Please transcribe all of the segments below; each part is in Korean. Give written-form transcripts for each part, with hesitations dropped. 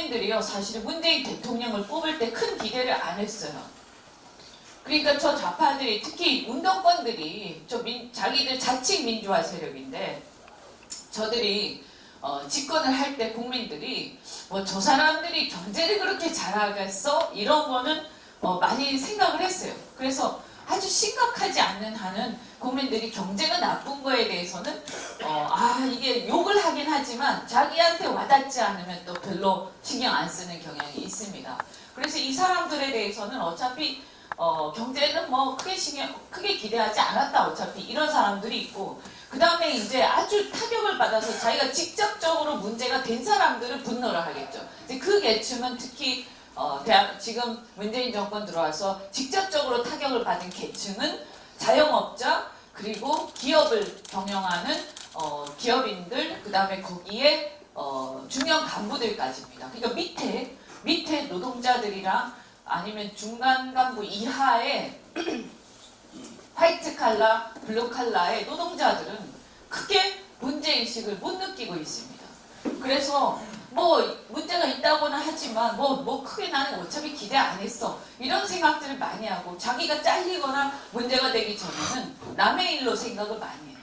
국민들이요 사실은 문재인 대통령을 뽑을 때 큰 기대를 안 했어요. 그러니까 저 좌파들이 특히 운동권들이 자기들 자칭 민주화 세력인데 저들이 집권을 할 때 국민들이 뭐 저 사람들이 경제를 그렇게 잘하겠어? 이런 거는 많이 생각을 했어요. 그래서 아주 심각하지 않는 한은 국민들이 경제가 나쁜 거에 대해서는 이게 욕을 하긴 하지만 자기한테 와닿지 않으면 또 별로 신경 안 쓰는 경향이 있습니다. 그래서 이 사람들에 대해서는 어차피 경제는 뭐 크게 기대하지 않았다 어차피 이런 사람들이 있고 그 다음에 이제 아주 타격을 받아서 자기가 직접적으로 문제가 된 사람들은 분노를 하겠죠. 이제 그 계층은 특히 지금 문재인 정권 들어와서 직접적으로 타격을 받은 계층은 자영업자 그리고 기업을 경영하는 기업인들 그 다음에 거기에 중요한 간부들까지입니다. 그러니까 밑에 노동자들이랑 아니면 중간 간부 이하의 화이트 칼라, 블루 칼라의 노동자들은 크게 문제의식을 못 느끼고 있습니다. 그래서 뭐 문제가 있다고는 하지만 뭐 크게 나는 어차피 기대 안 했어 이런 생각들을 많이 하고 자기가 잘리거나 문제가 되기 전에는 남의 일로 생각을 많이 해요.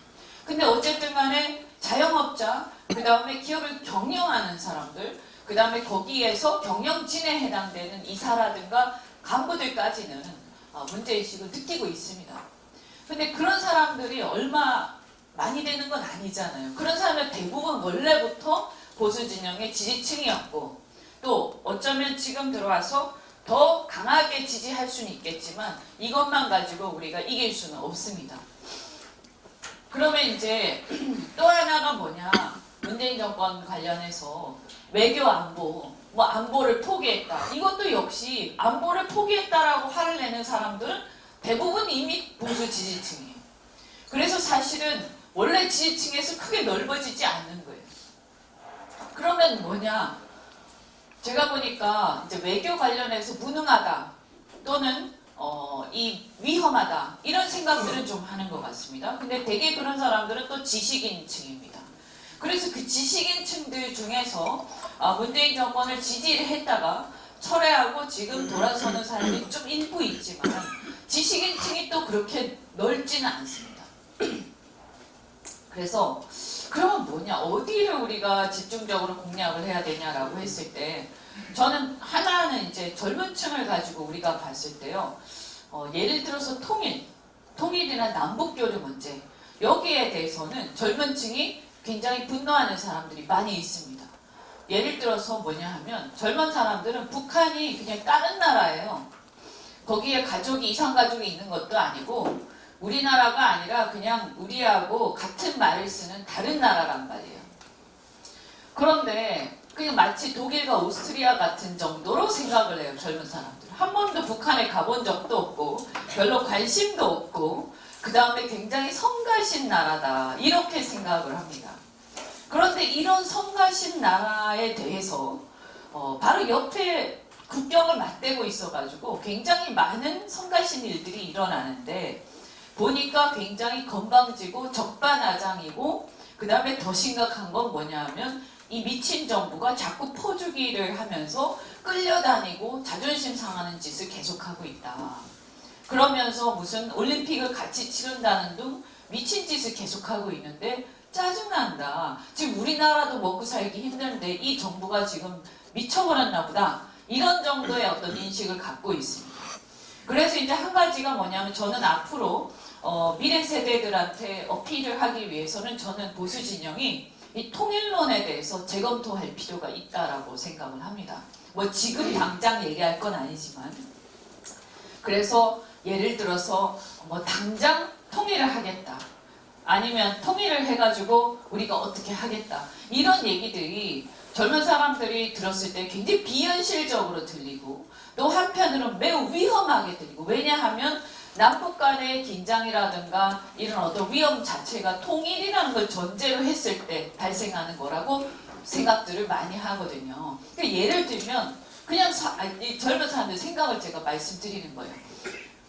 근데 어쨌든 간에 자영업자 그 다음에 기업을 경영하는 사람들 그 다음에 거기에서 경영진에 해당되는 이사라든가 간부들까지는 문제의식을 느끼고 있습니다. 근데 그런 사람들이 얼마 많이 되는 건 아니잖아요. 그런 사람은 대부분 원래부터 보수 진영의 지지층이었고 또 어쩌면 지금 들어와서 더 강하게 지지할 수는 있겠지만 이것만 가지고 우리가 이길 수는 없습니다. 그러면 이제 또 하나가 뭐냐 문재인 정권 관련해서 외교 안보 뭐 안보를 포기했다. 이것도 역시 안보를 포기했다라고 화를 내는 사람들은 대부분 이미 보수 지지층이에요. 그래서 사실은 원래 지지층에서 크게 넓어지지 않는 거예요. 그러면 뭐냐? 제가 보니까 이제 외교 관련해서 무능하다 또는 위험하다 이런 생각들은 좀 하는 것 같습니다. 근데 되게 그런 사람들은 또 지식인층입니다. 그래서 그 지식인층들 중에서 문재인 정권을 지지를 했다가 철회하고 지금 돌아서는 사람이 좀 일부 있지만 지식인층이 또 그렇게 넓지는 않습니다. 그래서 그러면 뭐냐 어디를 우리가 집중적으로 공략을 해야 되냐라고 했을 때 저는 하나는 이제 젊은 층을 가지고 우리가 봤을 때요 예를 들어서 통일이나 남북교류 문제 여기에 대해서는 젊은 층이 굉장히 분노하는 사람들이 많이 있습니다. 예를 들어서 뭐냐 하면 젊은 사람들은 북한이 그냥 다른 나라예요. 거기에 이상가족이 있는 것도 아니고 우리나라가 아니라 그냥 우리하고 같은 말을 쓰는 다른 나라란 말이에요. 그런데 그냥 마치 독일과 오스트리아 같은 정도로 생각을 해요. 젊은 사람들. 한 번도 북한에 가본 적도 없고 별로 관심도 없고 그 다음에 굉장히 성가신 나라다 이렇게 생각을 합니다. 그런데 이런 성가신 나라에 대해서 바로 옆에 국경을 맞대고 있어가지고 굉장히 많은 성가신 일들이 일어나는데 보니까 굉장히 건방지고 적반하장이고 그 다음에 더 심각한 건 뭐냐 하면 이 미친 정부가 자꾸 퍼주기를 하면서 끌려다니고 자존심 상하는 짓을 계속하고 있다. 그러면서 무슨 올림픽을 같이 치른다는 둥 미친 짓을 계속하고 있는데 짜증난다. 지금 우리나라도 먹고 살기 힘든데 이 정부가 지금 미쳐버렸나 보다. 이런 정도의 어떤 인식을 갖고 있습니다. 그래서 이제 한 가지가 뭐냐면 저는 앞으로 미래 세대들한테 어필을 하기 위해서는 저는 보수 진영이 이 통일론에 대해서 재검토할 필요가 있다라고 생각을 합니다. 뭐 지금 당장 얘기할 건 아니지만 그래서 예를 들어서 뭐 당장 통일을 하겠다. 아니면 통일을 해가지고 우리가 어떻게 하겠다. 이런 얘기들이 젊은 사람들이 들었을 때 굉장히 비현실적으로 들리고 또 한편으로는 매우 위험하게 들리고 왜냐하면 남북 간의 긴장이라든가 이런 어떤 위험 자체가 통일이라는 걸 전제로 했을 때 발생하는 거라고 생각들을 많이 하거든요. 그러니까 예를 들면 그냥 젊은 사람들 생각을 제가 말씀드리는 거예요.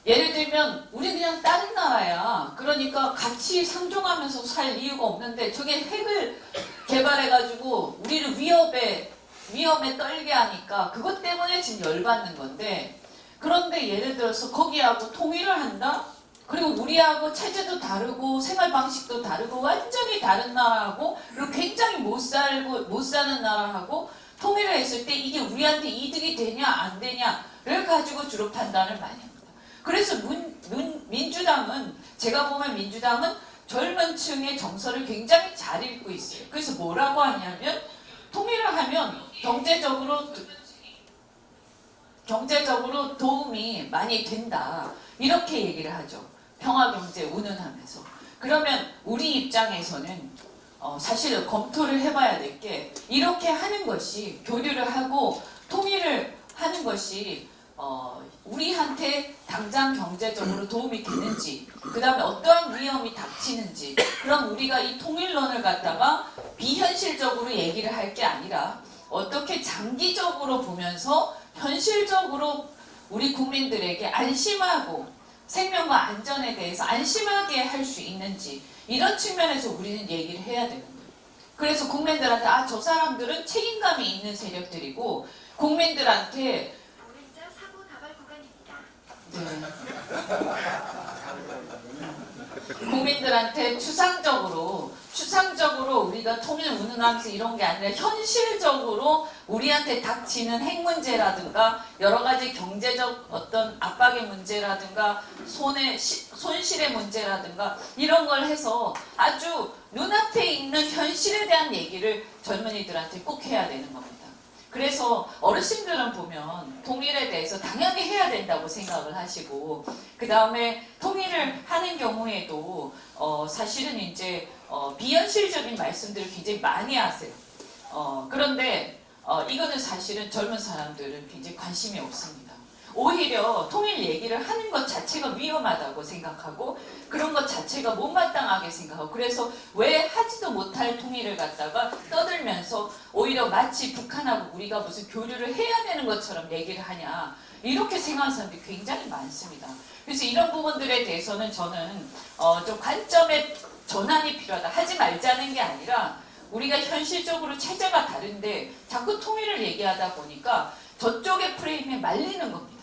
예를 들면 우리 그냥 다른 나라야. 그러니까 같이 상종하면서 살 이유가 없는데 저게 핵을 개발해가지고 우리를 위협에 위험에 떨게 하니까 그것 때문에 지금 열받는 건데, 그런데 예를 들어서 거기하고 통일을 한다? 그리고 우리하고 체제도 다르고 생활 방식도 다르고 완전히 다른 나라하고, 그리고 굉장히 못 사는 나라하고 통일을 했을 때 이게 우리한테 이득이 되냐 안 되냐를 가지고 주로 판단을 많이 합니다. 그래서 민주당은, 제가 보면 민주당은 젊은 층의 정서를 굉장히 잘 읽고 있어요. 그래서 뭐라고 하냐면, 통일을 하면 경제적으로 도움이 많이 된다, 이렇게 얘기를 하죠. 평화경제 운운하면서. 그러면 우리 입장에서는 사실 검토를 해봐야 될 게, 이렇게 하는 것이, 교류를 하고 통일을 하는 것이 우리한테 당장 경제적으로 도움이 되는지, 그 다음에 어떠한 위험이 닥치는지, 그럼 우리가 이 통일론을 갖다가 비현실적으로 얘기를 할 게 아니라 어떻게 장기적으로 보면서 현실적으로 우리 국민들에게 안심하고 생명과 안전에 대해서 안심하게 할 수 있는지, 이런 측면에서 우리는 얘기를 해야 되는 거예요. 그래서 국민들한테 저 사람들은 책임감이 있는 세력들이고, 국민들한테 오른쪽 사고 다발 구간입니다. 국민들한테 추상적으로 우리가 통일 운운하면서 이런 게 아니라 현실적으로 우리한테 닥치는 핵 문제라든가 여러 가지 경제적 어떤 압박의 문제라든가 손실의 문제라든가 이런 걸 해서 아주 눈앞에 있는 현실에 대한 얘기를 젊은이들한테 꼭 해야 되는 겁니다. 그래서 어르신들은 보면 통일에 대해서 당연히 해야 된다고 생각을 하시고, 그 다음에 통일을 하는 경우에도 사실은 이제 비현실적인 말씀들을 굉장히 많이 하세요. 그런데 이거는 사실은 젊은 사람들은 굉장히 관심이 없습니다. 오히려 통일 얘기를 하는 것 자체가 위험하다고 생각하고, 그런 것 자체가 못마땅하게 생각하고, 그래서 왜 하지도 못할 통일을 갖다가 떠들면서 오히려 마치 북한하고 우리가 무슨 교류를 해야 되는 것처럼 얘기를 하냐, 이렇게 생각하는 사람들이 굉장히 많습니다. 그래서 이런 부분들에 대해서는 저는 좀 관점의 전환이 필요하다. 하지 말자는 게 아니라, 우리가 현실적으로 체제가 다른데 자꾸 통일을 얘기하다 보니까 저쪽의 프레임에 말리는 겁니다.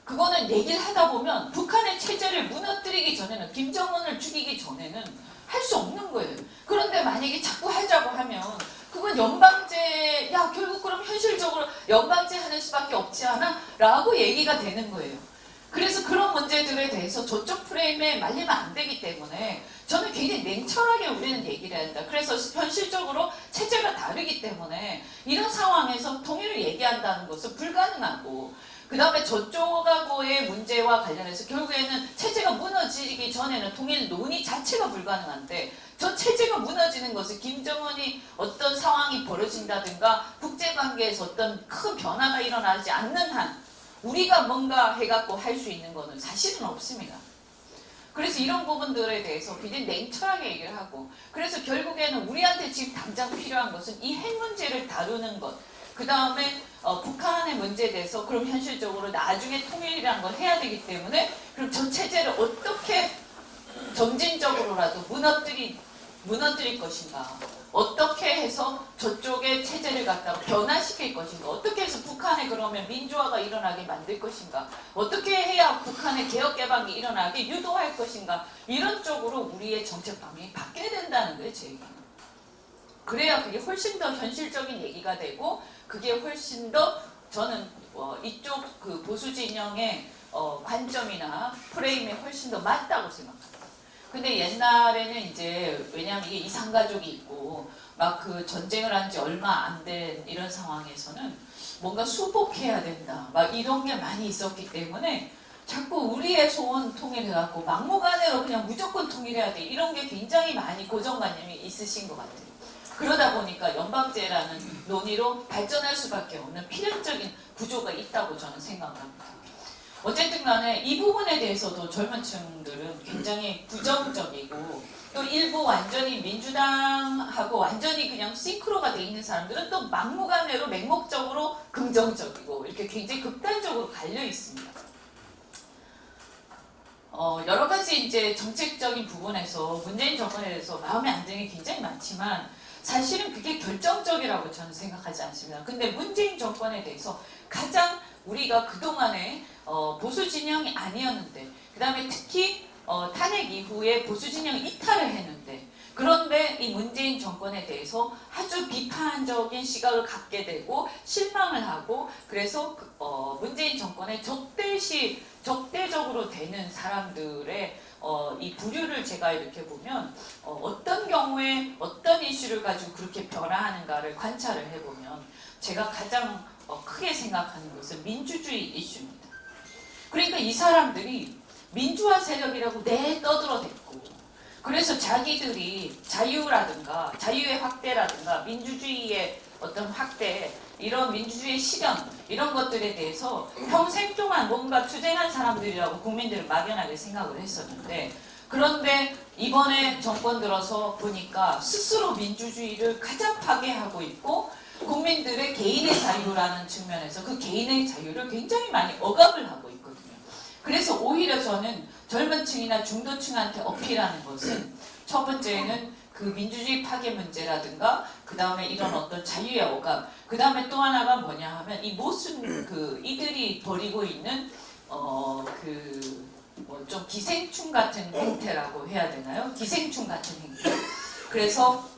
그거는 얘기를 하다 보면 북한의 체제를 무너뜨리기 전에는, 김정은을 죽이기 전에는 할 수 없는 거예요. 그런데 만약에 자꾸 하자고 하면 그건 연방제, 결국 그럼 현실적으로 연방제 하는 수밖에 없지 않아? 라고 얘기가 되는 거예요. 그래서 그런 문제들에 대해서 저쪽 프레임에 말리면 안 되기 때문에 저는 굉장히 냉철하게 우리는 얘기를 해야 된다. 그래서 현실적으로 체제가 다르기 때문에 이런 상황에서 통일을 얘기한다는 것은 불가능하고, 그 다음에 저쪽하고의 문제와 관련해서 결국에는 체제가 무너지기 전에는 통일 논의 자체가 불가능한데, 저 체제가 무너지는 것은 김정은이 어떤 상황이 벌어진다든가 국제관계에서 어떤 큰 변화가 일어나지 않는 한 우리가 뭔가 해갖고 할 수 있는 거는 사실은 없습니다. 그래서 이런 부분들에 대해서 굉장히 냉철하게 얘기를 하고, 그래서 결국에는 우리한테 지금 당장 필요한 것은 이 핵 문제를 다루는 것, 그 다음에 북한의 문제에 대해서 그럼 현실적으로 나중에 통일이라는 걸 해야 되기 때문에, 그럼 저 체제를 어떻게 점진적으로라도 무너뜨릴 것인가, 어떻게 해서 저쪽의 체제를 갖다가 변화시킬 것인가, 어떻게 해서 북한에 그러면 민주화가 일어나게 만들 것인가, 어떻게 해야 북한의 개혁개방이 일어나게 유도할 것인가, 이런 쪽으로 우리의 정책 방향이 바뀌어야 된다는 거예요, 제 얘기는. 그래야 그게 훨씬 더 현실적인 얘기가 되고, 그게 훨씬 더 저는 이쪽 그 보수 진영의 관점이나 프레임에 훨씬 더 맞다고 생각합니다. 근데 옛날에는 이제, 왜냐하면 이게 이산가족이 있고 막 그 전쟁을 한 지 얼마 안 된 이런 상황에서는 뭔가 수복해야 된다, 막 이런 게 많이 있었기 때문에 자꾸 우리의 소원 통일해갖고 막무가내로 그냥 무조건 통일해야 돼, 이런 게 굉장히 많이 고정관념이 있으신 것 같아요. 그러다 보니까 연방제라는 논의로 발전할 수밖에 없는 필연적인 구조가 있다고 저는 생각합니다. 어쨌든 간에 이 부분에 대해서도 젊은 층들은 굉장히 부정적이고, 또 일부 완전히 민주당하고 완전히 그냥 싱크로가 돼 있는 사람들은 또 막무가내로 맹목적으로 긍정적이고, 이렇게 굉장히 극단적으로 갈려 있습니다. 여러 가지 이제 정책적인 부분에서 문재인 정권에 대해서 마음에 안 드는 게 굉장히 많지만, 사실은 그게 결정적이라고 저는 생각하지 않습니다. 근데 문재인 정권에 대해서 가장 우리가 그동안에 보수 진영이 아니었는데, 그 다음에 특히 탄핵 이후에 보수 진영이 이탈을 했는데, 그런데 이 문재인 정권에 대해서 아주 비판적인 시각을 갖게 되고 실망을 하고, 그래서 문재인 정권에 적대적으로 되는 사람들의 이 부류를 제가 이렇게 보면 어떤 경우에 어떤 이슈를 가지고 그렇게 변화하는가를 관찰을 해보면 제가 가장 크게 생각하는 것은 민주주의 이슈입니다. 그러니까 이 사람들이 민주화 세력이라고 떠들어댔고, 그래서 자기들이 자유라든가 자유의 확대라든가 민주주의의 어떤 확대, 이런 민주주의 실현, 이런 것들에 대해서 평생 동안 뭔가 투쟁한 사람들이라고 국민들은 막연하게 생각을 했었는데, 그런데 이번에 정권 들어서 보니까 스스로 민주주의를 가장 파괴하고 있고, 국민들의 개인의 자유라는 측면에서 그 개인의 자유를 굉장히 많이 억압을 하고 있거든요. 그래서 오히려 저는 젊은 층이나 중도층한테 어필하는 것은, 첫 번째는 그 민주주의 파괴 문제라든가, 그 다음에 이런 어떤 자유의 억압, 그 다음에 또 하나가 뭐냐 하면 이 모순, 이들이 벌이고 있는 좀 기생충 같은 행태라고 해야 되나요? 기생충 같은 행태. 그래서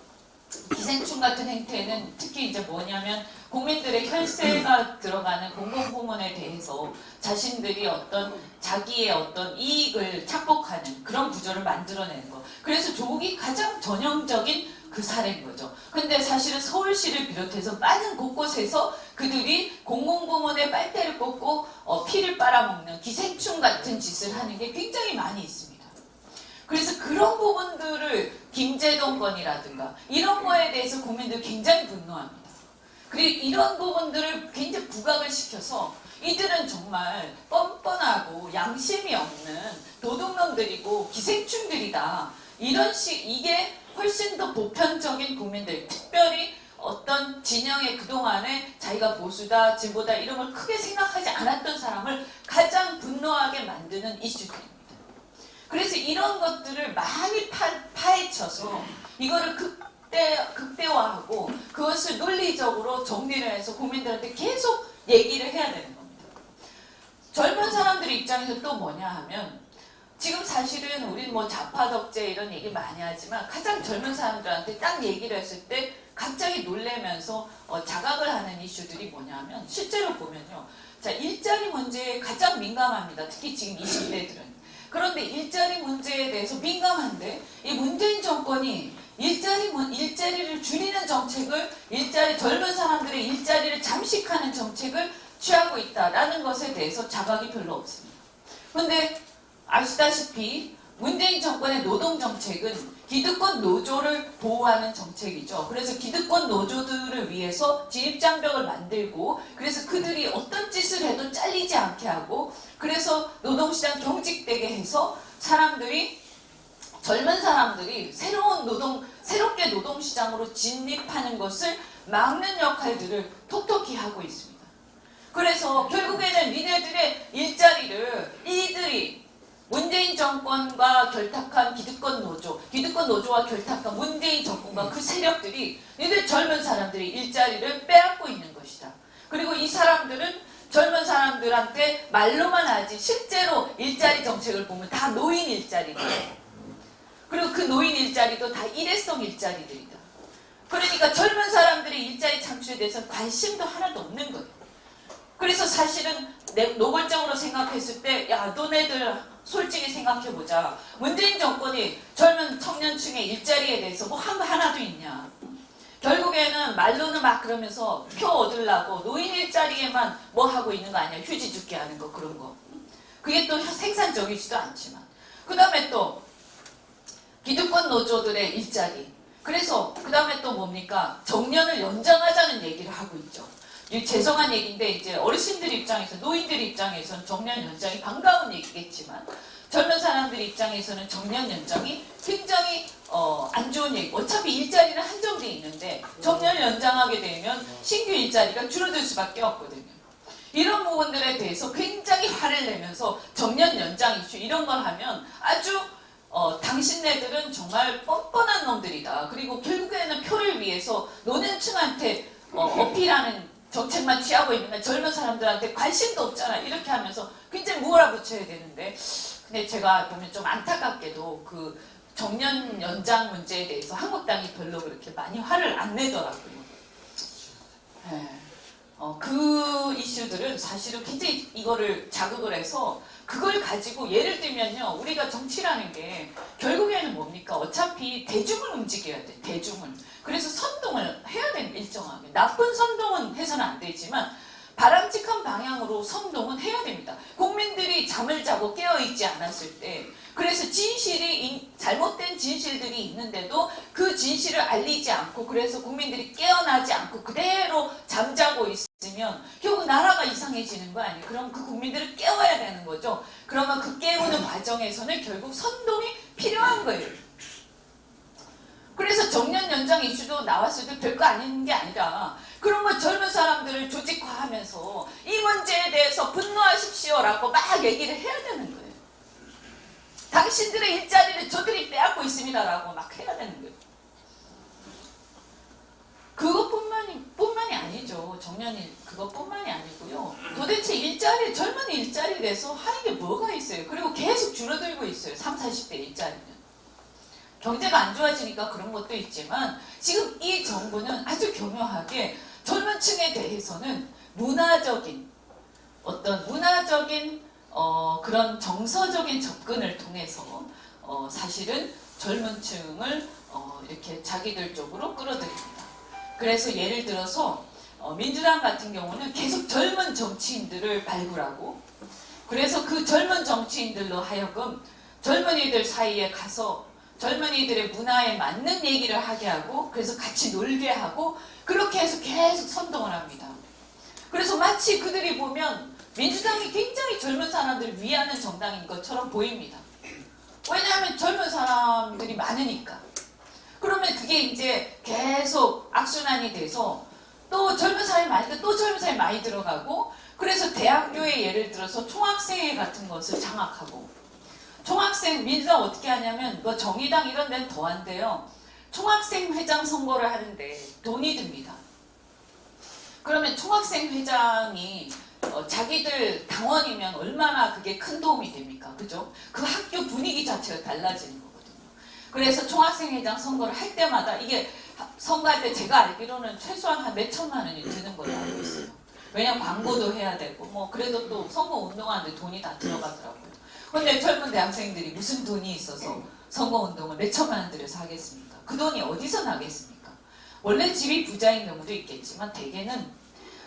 기생충 같은 행태는 특히 이제 뭐냐면, 국민들의 혈세가 들어가는 공공부문에 대해서 자신들이 자기의 어떤 이익을 착복하는 그런 구조를 만들어내는 거. 그래서 조국이 가장 전형적인 그 사례인 거죠. 근데 사실은 서울시를 비롯해서 많은 곳곳에서 그들이 공공부문의 빨대를 꽂고 피를 빨아먹는 기생충 같은 짓을 하는 게 굉장히 많이 있습니다. 그래서 그런 부분들을 김제동 건이라든가 이런 거에 대해서 국민들 굉장히 분노합니다. 그리고 이런 부분들을 굉장히 부각을 시켜서 이들은 정말 뻔뻔하고 양심이 없는 도둑놈들이고 기생충들이다. 이게 훨씬 더 보편적인 국민들, 특별히 어떤 진영의 그동안에 자기가 보수다, 진보다 이런 걸 크게 생각하지 않았던 사람을 가장 분노하게 만드는 이슈들입니다. 그래서 이런 것들을 많이 파헤쳐서 이거를 극대화하고 그것을 논리적으로 정리를 해서 국민들한테 계속 얘기를 해야 되는 겁니다. 젊은 사람들 입장에서 또 뭐냐 하면, 지금 사실은 우린 뭐 좌파 덕재 이런 얘기 많이 하지만 가장 젊은 사람들한테 딱 얘기를 했을 때 갑자기 놀래면서 자각을 하는 이슈들이 뭐냐면, 실제로 보면요, 자, 일자리 문제에 가장 민감합니다. 특히 지금 20대들은. 그런데 일자리 문제에 대해서 민감한데 이 문재인 정권이 일자리를 줄이는 정책을, 젊은 사람들의 일자리를 잠식하는 정책을 취하고 있다라는 것에 대해서 자각이 별로 없습니다. 그런데 아시다시피 문재인 정권의 노동정책은 기득권 노조를 보호하는 정책이죠. 그래서 기득권 노조들을 위해서 진입장벽을 만들고, 그래서 그들이 어떤 짓을 해도 잘리지 않게 하고, 그래서 노동시장 경직되게 해서 젊은 사람들이 새롭게 노동시장으로 진입하는 것을 막는 역할들을 톡톡히 하고 있습니다. 그래서 결국에는 니네들의 일자리를 이들이 문재인 정권과 결탁한 기득권 노조와 결탁한 문재인 정권과 그 세력들이 니들 젊은 사람들의 일자리를 빼앗고 있는 것이다. 그리고 이 사람들은 젊은 사람들한테 말로만 하지 실제로 일자리 정책을 보면 다 노인 일자리들. 그리고 그 노인 일자리도 다 일회성 일자리들이다. 그러니까 젊은 사람들의 일자리 창출에 대해서는 관심도 하나도 없는 거예요. 그래서 사실은 노골적으로 생각했을 때, 야, 너네들 솔직히 생각해보자. 문재인 정권이 젊은 청년층의 일자리에 대해서 뭐 하나도 있냐. 결국에는 말로는 막 그러면서 표 얻으려고 노인 일자리에만 뭐 하고 있는 거 아니야. 휴지 죽게 하는 거, 그런 거. 그게 또 생산적이지도 않지만. 그 다음에 또 기득권 노조들의 일자리. 그래서 그 다음에 또 뭡니까? 정년을 연장하자는 얘기를 하고 있죠. 죄송한 얘기인데 이제 어르신들 입장에서, 노인들 입장에서는 정년 연장이 반가운 얘기겠지만, 젊은 사람들 입장에서는 정년 연장이 굉장히 안 좋은 얘기. 어차피 일자리는 한정돼 있는데 정년 연장하게 되면 신규 일자리가 줄어들 수밖에 없거든요. 이런 부분들에 대해서 굉장히 화를 내면서 정년 연장 이슈 이런 걸 하면 아주 당신네들은 정말 뻔뻔한 놈들이다. 그리고 결국에는 표를 위해서 노년층한테 어필하는 정책만 취하고 있는 젊은 사람들한테 관심도 없잖아. 이렇게 하면서 굉장히 몰아붙여야 되는데, 근데 제가 보면 좀 안타깝게도 그 정년 연장 문제에 대해서 한국당이 별로 그렇게 많이 화를 안 내더라고요. 네. 그 이슈들은 사실은 굉장히 이거를 자극을 해서 그걸 가지고 예를 들면요, 우리가 정치라는 게 결국에는 뭡니까? 어차피 대중을 움직여야 돼. 대중을. 그래서 선동을 해야 되는, 일정하게. 나쁜 선동은 해서는 안 되지만 바람직한 방향으로 선동은 해야 됩니다. 국민들이 잠을 자고 깨어있지 않았을 때, 그래서 잘못된 진실들이 있는데도 그 진실을 알리지 않고, 그래서 국민들이 깨어나지 않고 그대로 잠자고 있으면 결국 나라가 이상해지는 거 아니에요? 그럼 그 국민들을 깨워야 되는 거죠. 그러면 그 깨우는 과정에서는 결국 선동이 필요한 거예요. 그래서 정년 연장 이슈도 나왔을 때 별거 아닌 게 아니라, 그런 거 젊은 사람들을 조직화하면서 이 문제에 대해서 분노하십시오라고 막 얘기를 해야 되는 거예요. 당신들의 일자리를 저들이 빼앗고 있습니다라고 막 해야 되는 거예요. 그것뿐만이 아니죠. 정년이 그것뿐만이 아니고요. 도대체 젊은 일자리에 대해서 하는 게 뭐가 있어요? 그리고 계속 줄어들고 있어요. 30, 40대 일자리는. 경제가 안 좋아지니까 그런 것도 있지만, 지금 이 정부는 아주 교묘하게 젊은 층에 대해서는 문화적인 그런 정서적인 접근을 통해서 사실은 젊은 층을 이렇게 자기들 쪽으로 끌어들입니다. 그래서 예를 들어서 민주당 같은 경우는 계속 젊은 정치인들을 발굴하고, 그래서 그 젊은 정치인들로 하여금 젊은이들 사이에 가서 젊은이들의 문화에 맞는 얘기를 하게 하고, 그래서 같이 놀게 하고, 그렇게 해서 계속 선동을 합니다. 그래서 마치 그들이 보면 민주당이 굉장히 젊은 사람들을 위하는 정당인 것처럼 보입니다. 왜냐하면 젊은 사람들이 많으니까. 그러면 그게 이제 계속 악순환이 돼서 또 젊은 사람이 많으니까 또 젊은 사람이 많이 들어가고, 그래서 대학교에 예를 들어서 총학생회 같은 것을 장악하고, 민주당 어떻게 하냐면 정의당 이런 데는 더한데요. 총학생회장 선거를 하는데 돈이 듭니다. 그러면 총학생회장이 자기들 당원이면 얼마나 그게 큰 도움이 됩니까? 그죠? 그 학교 분위기 자체가 달라지는 거거든요. 그래서 총학생회장 선거를 할 때마다, 이게 선거할 때 제가 알기로는 최소한 한 몇천만 원이 드는 걸로 알고 있어요. 왜냐면 광고도 해야 되고, 그래도 또 선거 운동하는데 돈이 다 들어가더라고요. 근데 젊은 대학생들이 무슨 돈이 있어서 선거운동을 몇천만 원 들여서 하겠습니까? 그 돈이 어디서 나겠습니까? 원래 집이 부자인 경우도 있겠지만 대개는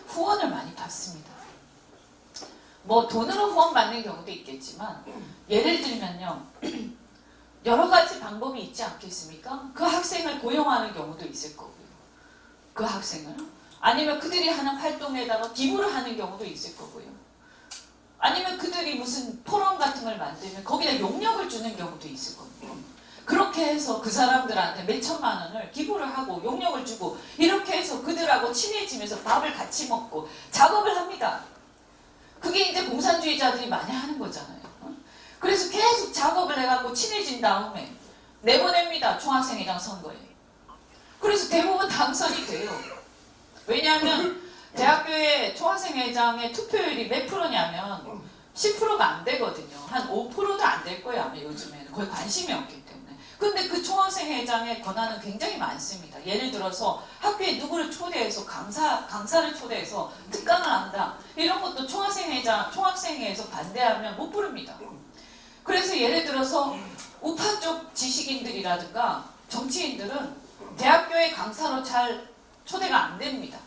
후원을 많이 받습니다. 돈으로 후원 받는 경우도 있겠지만, 예를 들면요, 여러 가지 방법이 있지 않겠습니까? 그 학생을 고용하는 경우도 있을 거고요. 그 학생을. 아니면 그들이 하는 활동에다가 기부를 하는 경우도 있을 거고요. 아니면 그들이 무슨 포럼 같은 걸 만들면 거기다 용역을 주는 경우도 있을 겁니다. 그렇게 해서 그 사람들한테 몇천만 원을 기부를 하고 용역을 주고, 이렇게 해서 그들하고 친해지면서 밥을 같이 먹고 작업을 합니다. 그게 이제 공산주의자들이 많이 하는 거잖아요. 그래서 계속 작업을 해갖고 친해진 다음에 내보냅니다. 총학생회장 선거에. 그래서 대부분 당선이 돼요. 왜냐하면 대학교의 총학생회장의 투표율이 몇 프로냐면 10%가 안 되거든요. 한 5%도 안 될 거예요, 아마 요즘에는. 거의 관심이 없기 때문에. 근데 그 총학생회장의 권한은 굉장히 많습니다. 예를 들어서 학교에 누구를 초대해서 강사를 초대해서 특강을 한다. 이런 것도 총학생회에서 반대하면 못 부릅니다. 그래서 예를 들어서 우파 쪽 지식인들이라든가 정치인들은 대학교의 강사로 잘 초대가 안 됩니다.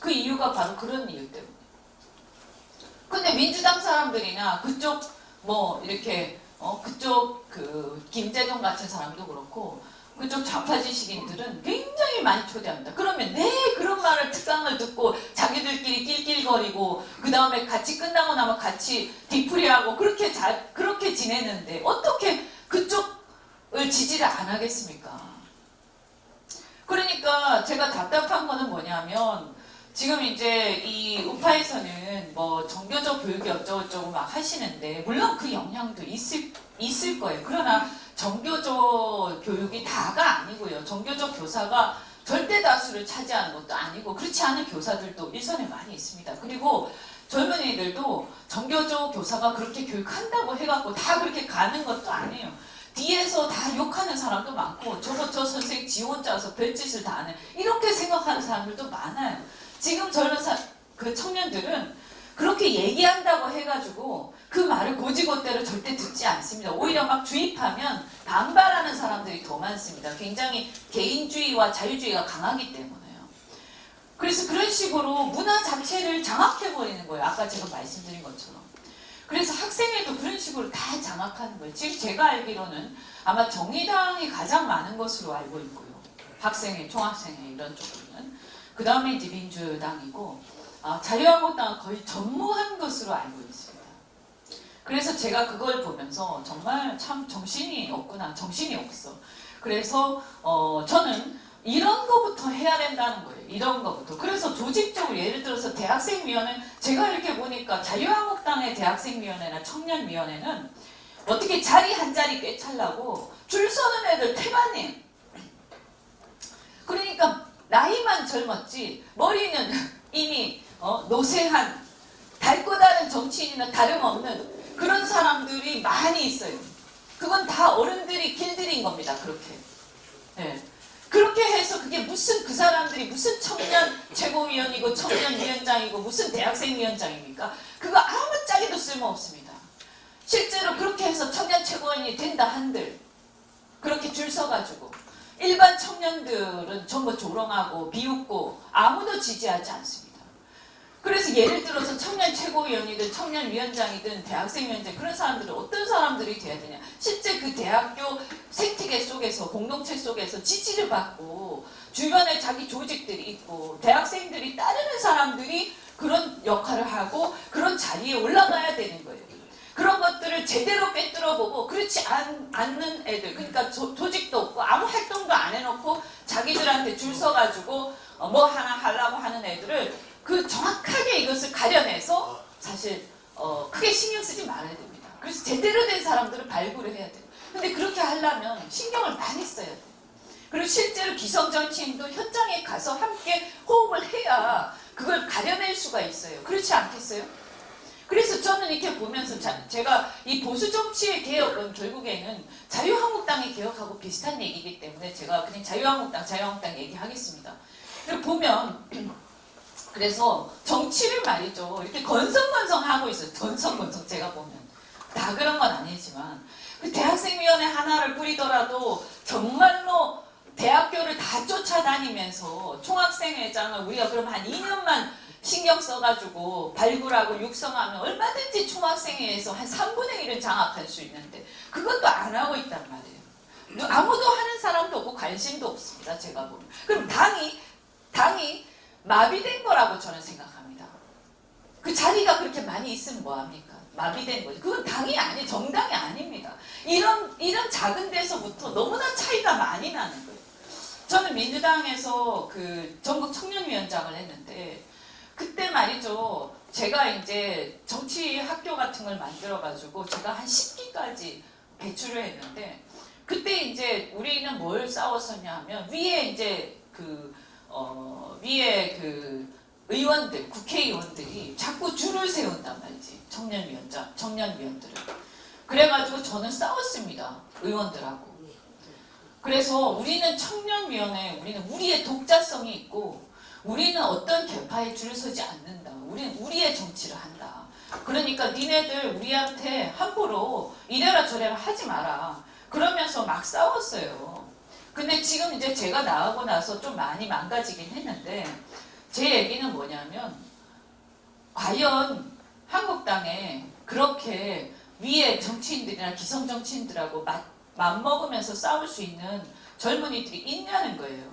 그 이유가 바로 그런 이유 때문에. 근데 민주당 사람들이나 그쪽 이렇게 그쪽 김재동 같은 사람도 그렇고 그쪽 좌파 지식인들은 굉장히 많이 초대합니다. 그러면 그런 말을 특강을 듣고 자기들끼리 낄낄거리고, 그 다음에 같이 끝나고 나면 같이 뒤풀이하고 그렇게 지내는데 어떻게 그쪽을 지지를 안 하겠습니까? 그러니까 제가 답답한 거는 뭐냐면, 지금 이제 이 우파에서는 뭐 정교조 교육이 어쩌고저쩌고 막 하시는데 물론 그 영향도 있을 거예요. 그러나 정교조 교육이 다가 아니고요. 정교조 교사가 절대 다수를 차지하는 것도 아니고 그렇지 않은 교사들도 일선에 많이 있습니다. 그리고 젊은이들도 정교조 교사가 그렇게 교육한다고 해갖고 다 그렇게 가는 것도 아니에요. 뒤에서 다 욕하는 사람도 많고 저 선생님 지 혼자 와서 별짓을 다 하는 이렇게 생각하는 사람들도 많아요. 지금 젊은 그 청년들은 그렇게 얘기한다고 해가지고 그 말을 고지고대로 절대 듣지 않습니다. 오히려 막 주입하면 반발하는 사람들이 더 많습니다. 굉장히 개인주의와 자유주의가 강하기 때문에요. 그래서 그런 식으로 문화 자체를 장악해버리는 거예요. 아까 제가 말씀드린 것처럼. 그래서 학생회도 그런 식으로 다 장악하는 거예요. 지금 제가 알기로는 아마 정의당이 가장 많은 것으로 알고 있고요. 학생회, 총학생회 이런 쪽으로는. 그 다음에 이제 민주당이고 자유한국당은 거의 전무한 것으로 알고 있습니다. 그래서 제가 그걸 보면서 정말 참 정신이 없구나. 정신이 없어. 그래서 저는 이런 거부터 해야 된다는 거예요. 이런 거부터. 그래서 조직적으로 예를 들어서 대학생위원회 제가 이렇게 보니까 자유한국당의 대학생위원회나 청년위원회는 어떻게 자리 한 자리 꿰차려고 줄 서는 애들 태반이에요. 그러니까 나이만 젊었지 머리는 이미 노쇠한 닳고 다른 정치인이나 다름없는 그런 사람들이 많이 있어요. 그건 다 어른들이 길들인 겁니다. 그렇게. 네. 그렇게 해서 그게 무슨 그 사람들이 무슨 청년 최고위원이고 청년위원장이고 무슨 대학생위원장입니까? 그거 아무짝에도 쓸모없습니다. 실제로 그렇게 해서 청년 최고위원이 된다 한들 그렇게 줄 서가지고 일반 청년들은 전부 조롱하고 비웃고 아무도 지지하지 않습니다. 그래서 예를 들어서 청년 최고위원이든 청년위원장이든 대학생위원장 그런 사람들은 어떤 사람들이 돼야 되냐. 실제 그 대학교 생태계 속에서 공동체 속에서 지지를 받고 주변에 자기 조직들이 있고 대학생들이 따르는 사람들이 그런 역할을 하고 그런 자리에 올라가야 되는 거예요. 그런 것들을 제대로 꿰뚫어보고 그렇지 않는 애들 그러니까 조직도 없고 아무 활동도 안 해놓고 자기들한테 줄 서가지고 뭐 하나 하려고 하는 애들을 그 정확하게 이것을 가려내서 사실 크게 신경 쓰지 말아야 됩니다. 그래서 제대로 된 사람들을 발굴을 해야 돼요. 근데 그렇게 하려면 신경을 많이 써야 돼요. 그리고 실제로 기성정치인도 현장에 가서 함께 호흡을 해야 그걸 가려낼 수가 있어요. 그렇지 않겠어요? 그래서 저는 이렇게 보면서 제가 이 보수 정치의 개혁은 결국에는 자유한국당의 개혁하고 비슷한 얘기이기 때문에 제가 그냥 자유한국당 얘기하겠습니다. 그리고 보면 그래서 정치를 말이죠. 이렇게 건성건성하고 있어요. 건성건성 제가 보면. 다 그런 건 아니지만 그 대학생위원회 하나를 꾸리더라도 정말로 대학교를 다 쫓아다니면서 총학생회장을 우리가 그럼 한 2년만 신경 써가지고 발굴하고 육성하면 얼마든지 총학생회에서 한 3분의 1은 장악할 수 있는데 그것도 안 하고 있단 말이에요. 아무도 하는 사람도 없고 관심도 없습니다. 제가 보면. 그럼 당이 마비된 거라고 저는 생각합니다. 그 자리가 그렇게 많이 있으면 뭐합니까? 마비된 거죠. 그건 당이 아니, 정당이 아닙니다. 이런 작은 데서부터 너무나 차이가 많이 나는 거예요. 저는 민주당에서 그 전국 청년위원장을 했는데 그때 말이죠. 제가 이제 정치 학교 같은 걸 만들어가지고 제가 한 10기까지 배출을 했는데 그때 이제 우리는 뭘 싸웠었냐 하면 위에 이제 위에 그 의원들, 국회의원들이 자꾸 줄을 세운단 말이지. 청년위원들을. 그래가지고 저는 싸웠습니다. 의원들하고. 그래서 우리는 청년위원회, 우리는 우리의 독자성이 있고 우리는 어떤 계파에 줄을 서지 않는다. 우리는 우리의 정치를 한다. 그러니까 니네들 우리한테 함부로 이래라 저래라 하지 마라. 그러면서 막 싸웠어요. 근데 지금 이제 제가 나가고 나서 좀 많이 망가지긴 했는데 제 얘기는 뭐냐면 과연 한국당에 그렇게 위에 정치인들이나 기성 정치인들하고 맞먹으면서 싸울 수 있는 젊은이들이 있냐는 거예요.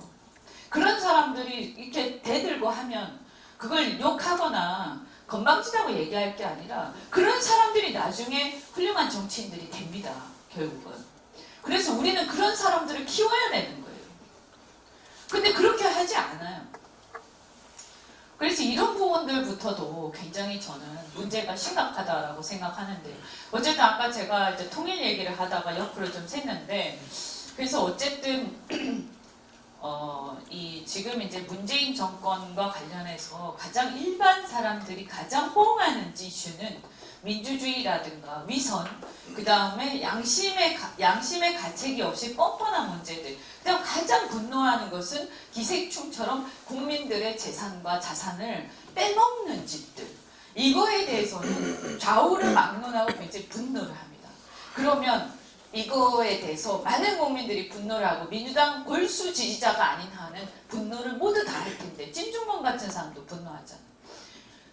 그런 사람들이 이렇게 대들고 하면 그걸 욕하거나 건방지다고 얘기할 게 아니라 그런 사람들이 나중에 훌륭한 정치인들이 됩니다. 결국은. 그래서 우리는 그런 사람들을 키워야 되는 거예요. 근데 그렇게 하지 않아요. 그래서 이런 부분들부터도 굉장히 저는 문제가 심각하다라고 생각하는데요. 어쨌든 아까 제가 이제 통일 얘기를 하다가 옆으로 좀 샜는데, 그래서 어쨌든 이 지금 이제 문재인 정권과 관련해서 가장 일반 사람들이 가장 호응하는 이슈는 민주주의라든가 위선, 그 다음에 양심의 가책이 없이 뻔뻔한 문제들. 그다음 가장 분노하는 것은 기생충처럼 국민들의 재산과 자산을 빼먹는 짓들. 이거에 대해서는 좌우를 막론하고 굉장히 분노를 합니다. 그러면 이거에 대해서 많은 국민들이 분노를 하고 민주당 골수 지지자가 아닌 한은 분노를 모두 다 할 텐데 찐중범 같은 사람도 분노하잖아요.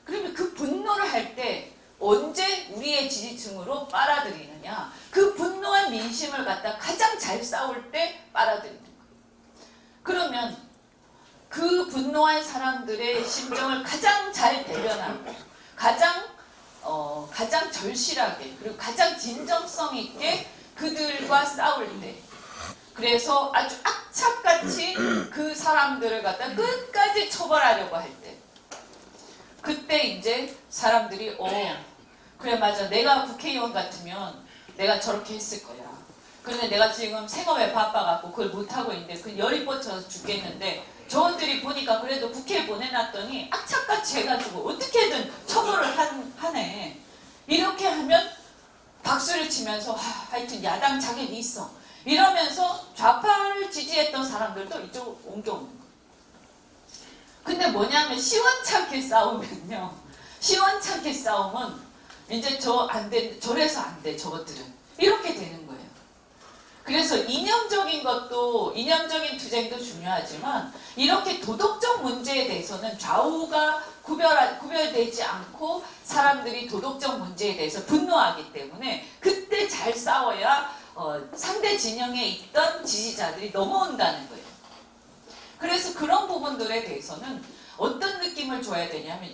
그러면 그 분노를 할 때 언제 우리의 지지층으로 빨아들이느냐? 그 분노한 민심을 갖다 가장 잘 싸울 때 빨아들이는 거예요. 그러면 그 분노한 사람들의 심정을 가장 잘 대변하고 가장 절실하게 그리고 가장 진정성 있게 그들과 싸울 때, 그래서 아주 악착같이 그 사람들을 갖다 끝까지 처벌하려고 할 때, 그때 이제 사람들이 그래 맞아, 내가 국회의원 같으면 내가 저렇게 했을 거야. 그런데 내가 지금 생업에 바빠갖고 그걸 못하고 있는데 그 열이 뻗쳐서 죽겠는데 저들이 보니까 그래도 국회에 보내놨더니 악착같이 해가지고 어떻게든 처벌을 하네. 이렇게 하면 박수를 치면서 하여튼 야당 자격이 있어. 이러면서 좌파를 지지했던 사람들도 이쪽으로 옮겨오는 거예요. 근데 뭐냐면 시원찮게 싸우면요. 시원찮게 싸우면 이제 저래서 안 돼, 저것들은. 이렇게 되는 거예요. 그래서 이념적인 이념적인 투쟁도 중요하지만 이렇게 도덕적 문제에 대해서는 좌우가 구별되지 않고 사람들이 도덕적 문제에 대해서 분노하기 때문에 그때 잘 싸워야 상대 진영에 있던 지지자들이 넘어온다는 거예요. 그래서 그런 부분들에 대해서는 어떤 느낌을 줘야 되냐면,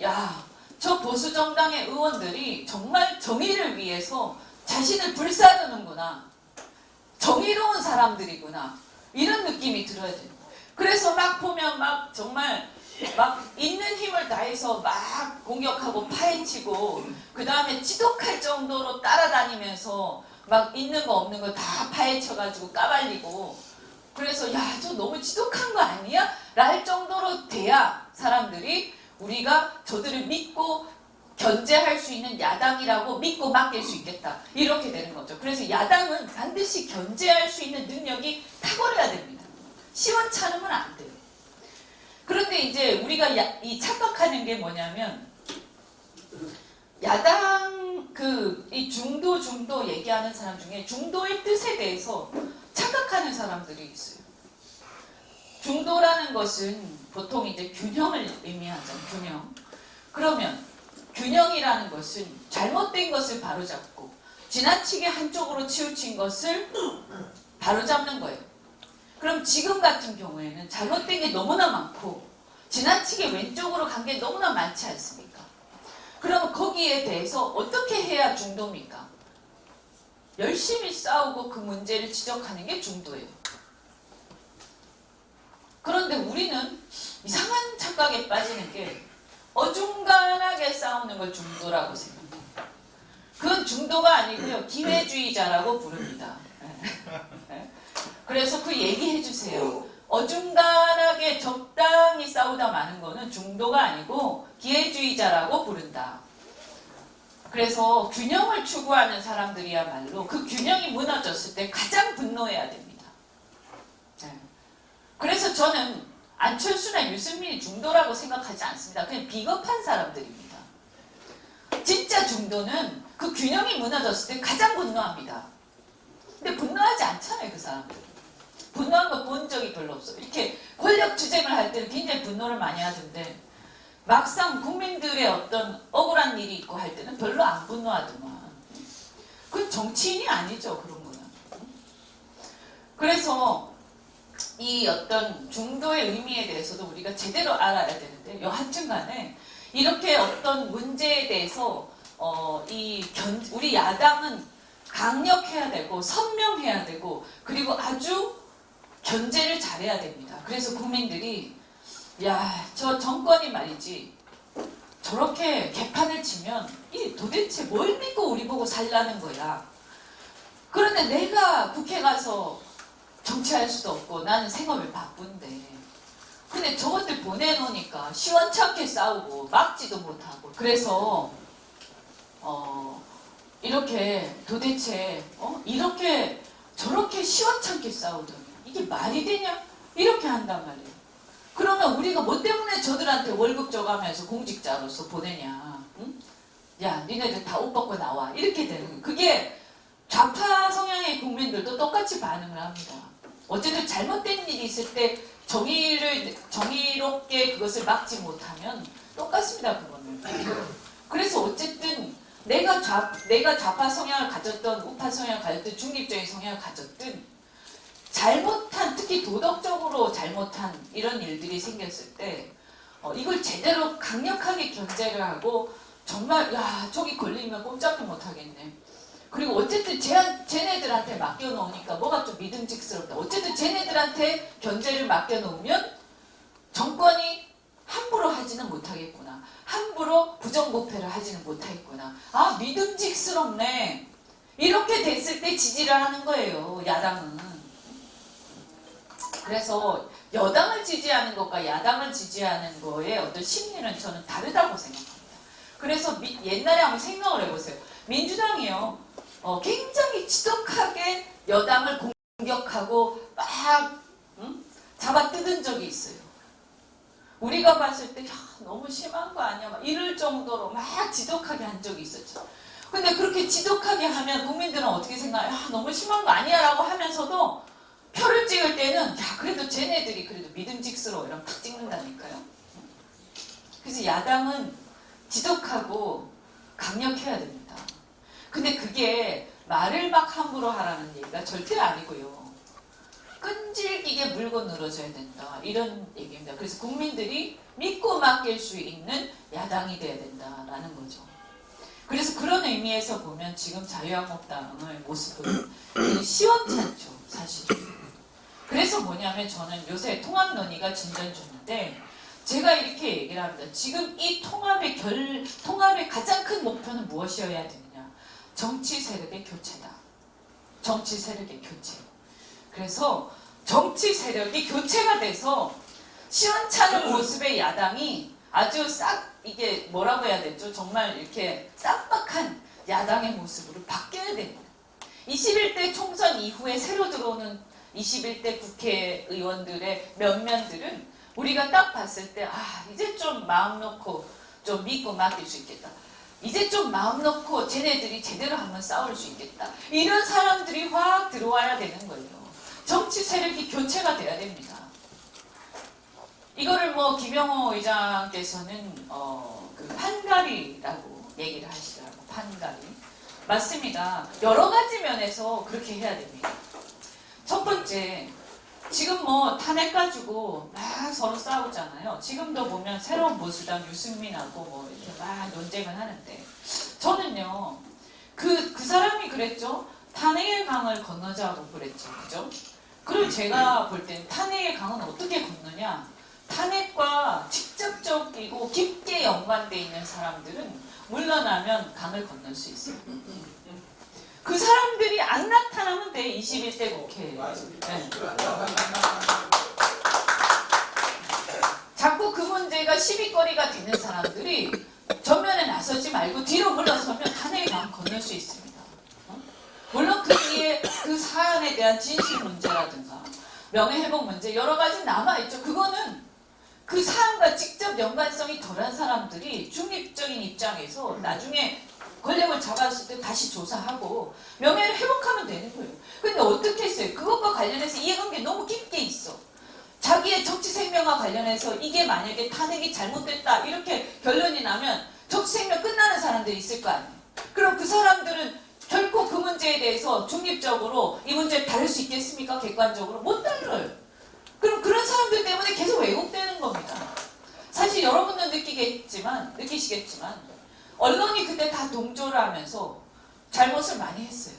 저 보수 정당의 의원들이 정말 정의를 위해서 자신을 불사르는구나. 정의로운 사람들이구나. 이런 느낌이 들어야 돼요. 그래서 막 보면 막 정말 막 있는 힘을 다해서 막 공격하고 파헤치고 그 다음에 지독할 정도로 따라다니면서 막 있는 거 없는 거 다 파헤쳐가지고 까발리고, 그래서 저 너무 지독한 거 아니야? 랄 정도로 돼야 사람들이 우리가 저들을 믿고 견제할 수 있는 야당이라고 믿고 맡길 수 있겠다. 이렇게 되는 거죠. 그래서 야당은 반드시 견제할 수 있는 능력이 탁월해야 됩니다. 시원찮으면 안 돼요. 그런데 이제 우리가 이 착각하는 게 뭐냐면, 야당 이 중도 얘기하는 사람 중에 중도의 뜻에 대해서 착각하는 사람들이 있어요. 중도라는 것은 보통 이제 균형을 의미하잖아요. 균형. 그러면 균형이라는 것은 잘못된 것을 바로잡고 지나치게 한쪽으로 치우친 것을 바로잡는 거예요. 그럼 지금 같은 경우에는 잘못된 게 너무나 많고 지나치게 왼쪽으로 간 게 너무나 많지 않습니까? 그러면 거기에 대해서 어떻게 해야 중도입니까? 열심히 싸우고 그 문제를 지적하는 게 중도예요. 그런데 우리는 이상한 착각에 빠지는 게 어중간하게 싸우는 걸 중도라고 생각합니다. 그건 중도가 아니고요. 기회주의자라고 부릅니다. 그래서 그 얘기해 주세요. 어중간하게 적당히 싸우다 마는 거는 중도가 아니고 기회주의자라고 부른다. 그래서 균형을 추구하는 사람들이야말로 그 균형이 무너졌을 때 가장 분노해야 됩니다. 그래서 저는 안철수나 유승민이 중도라고 생각하지 않습니다. 그냥 비겁한 사람들입니다. 진짜 중도는 그 균형이 무너졌을 때 가장 분노합니다. 근데 분노하지 않잖아요, 그 사람들. 분노한 거 본 적이 별로 없어요. 이렇게 권력 투쟁을 할 때는 굉장히 분노를 많이 하던데 막상 국민들의 어떤 억울한 일이 있고 할 때는 별로 안 분노하더만. 그건 정치인이 아니죠, 그런 거는. 그래서 이 어떤 중도의 의미에 대해서도 우리가 제대로 알아야 되는데 여하튼 간에 이렇게 어떤 문제에 대해서 우리 야당은 강력해야 되고 선명해야 되고 그리고 아주 견제를 잘해야 됩니다. 그래서 국민들이 저 정권이 말이지 저렇게 개판을 치면 이 도대체 뭘 믿고 우리 보고 살라는 거야. 그런데 내가 국회 가서 정치할 수도 없고 나는 생업이 바쁜데 근데 저것들 보내놓으니까 시원찮게 싸우고 막지도 못하고 그래서 이렇게 도대체 이렇게 저렇게 시원찮게 싸우더니 이게 말이 되냐? 이렇게 한단 말이에요. 그러면 우리가 뭐 때문에 저들한테 월급 줘가면서 공직자로서 보내냐? 응? 야, 니네들 다 옷 벗고 나와. 이렇게 되는 거예요. 그게 좌파 성향의 국민들도 똑같이 반응을 합니다. 어쨌든 잘못된 일이 있을 때 정의롭게 그것을 막지 못하면 똑같습니다. 그거는. 그래서 어쨌든 내가 좌파 성향을 가졌던 우파 성향을 가졌든 중립적인 성향을 가졌든 잘못한 특히 도덕적으로 잘못한 이런 일들이 생겼을 때 이걸 제대로 강력하게 견제를 하고 정말 야 저기 걸리면 꼼짝도 못하겠네. 그리고 어쨌든 쟤네들한테 맡겨놓으니까 뭐가 좀 믿음직스럽다. 어쨌든 쟤네들한테 견제를 맡겨놓으면 정권이 함부로 하지는 못하겠구나. 함부로 부정부패를 하지는 못하겠구나. 아 믿음직스럽네. 이렇게 됐을 때 지지를 하는 거예요. 야당은. 그래서 여당을 지지하는 것과 야당을 지지하는 거의 어떤 심리는 저는 다르다고 생각합니다. 그래서 옛날에 한번 생각을 해보세요. 민주당이요. 굉장히 지독하게 여당을 공격하고 막 잡아뜯은 적이 있어요. 우리가 봤을 때 야, 너무 심한 거 아니야? 막 이럴 정도로 막 지독하게 한 적이 있었죠. 근데 그렇게 지독하게 하면 국민들은 어떻게 생각해요? 야, 너무 심한 거 아니야? 라고 하면서도 표를 찍을 때는 야 그래도 쟤네들이 그래도 믿음직스러워 이러면 탁 찍는다니까요. 그래서 야당은 지독하고 강력해야 됩니다. 근데 그게 말을 막 함부로 하라는 얘기가 절대 아니고요. 끈질기게 물고 늘어져야 된다. 이런 얘기입니다. 그래서 국민들이 믿고 맡길 수 있는 야당이 돼야 된다라는 거죠. 그래서 그런 의미에서 보면 지금 자유한국당의 모습은 시원찮죠. 사실. 그래서 뭐냐면 저는 요새 통합 논의가 진전 중인데 제가 이렇게 얘기를 합니다. 지금 이 통합의 가장 큰 목표는 무엇이어야 되느냐? 정치 세력의 교체다. 정치 세력의 교체. 그래서 정치 세력이 교체가 돼서 시원찮은 모습의 야당이 아주 이게 뭐라고 해야 되죠? 정말 이렇게 싹박한 야당의 모습으로 바뀌어야 됩니다. 21대 총선 이후에 새로 들어오는 21대 국회의원들의 면면들은 우리가 딱 봤을 때 이제 좀 마음 놓고 좀 믿고 맡길 수 있겠다. 이제 좀 마음 놓고 쟤네들이 제대로 한번 싸울 수 있겠다. 이런 사람들이 확 들어와야 되는 거예요. 정치 세력이 교체가 돼야 됩니다. 이거를 김영호 의장께서는 그 판가리라고 얘기를 하시더라고요. 판가리. 맞습니다. 여러 가지 면에서 그렇게 해야 됩니다. 첫 번째, 지금 탄핵 가지고 막 서로 싸우잖아요. 지금도 보면 새로운 보수당 유승민하고 이렇게 막 논쟁을 하는데 저는요 그 사람이 그랬죠. 탄핵의 강을 건너자고 그랬죠. 그죠? 그리고 제가 볼 때는 탄핵의 강은 어떻게 건너냐? 탄핵과 직접적이고 깊게 연관되어 있는 사람들은 물러나면 강을 건널 수 있어요. 그 사람들이 안 나타나면 돼. 21대 국회에. 네. 자꾸 그 문제가 시비거리가 되는 사람들이 전면에 나서지 말고 뒤로 물러서면 탄핵의 강 건널 수 있습니다. 물론 그 뒤에 그 사안에 대한 진실 문제라든가 명예회복 문제 여러 가지 남아있죠. 그거는 그 사안과 직접 연관성이 덜한 사람들이 중립적인 입장에서 나중에 권력을 잡았을 때 다시 조사하고 명예를 회복하면 되는 거예요. 근데 어떻게 했어요? 그것과 관련해서 이해관계 너무 깊게 있어. 자기의 정치 생명과 관련해서 이게 만약에 탄핵이 잘못됐다 이렇게 결론이 나면 정치 생명 끝나는 사람들이 있을 거 아니에요. 그럼 그 사람들은 결코 그 문제에 대해서 중립적으로 이 문제를 다룰 수 있겠습니까? 객관적으로? 못 다뤄요. 그럼 그런 사람들 때문에 계속 왜곡되는 겁니다. 사실 여러분도 느끼시겠지만 언론이 그때 다 동조를 하면서 잘못을 많이 했어요.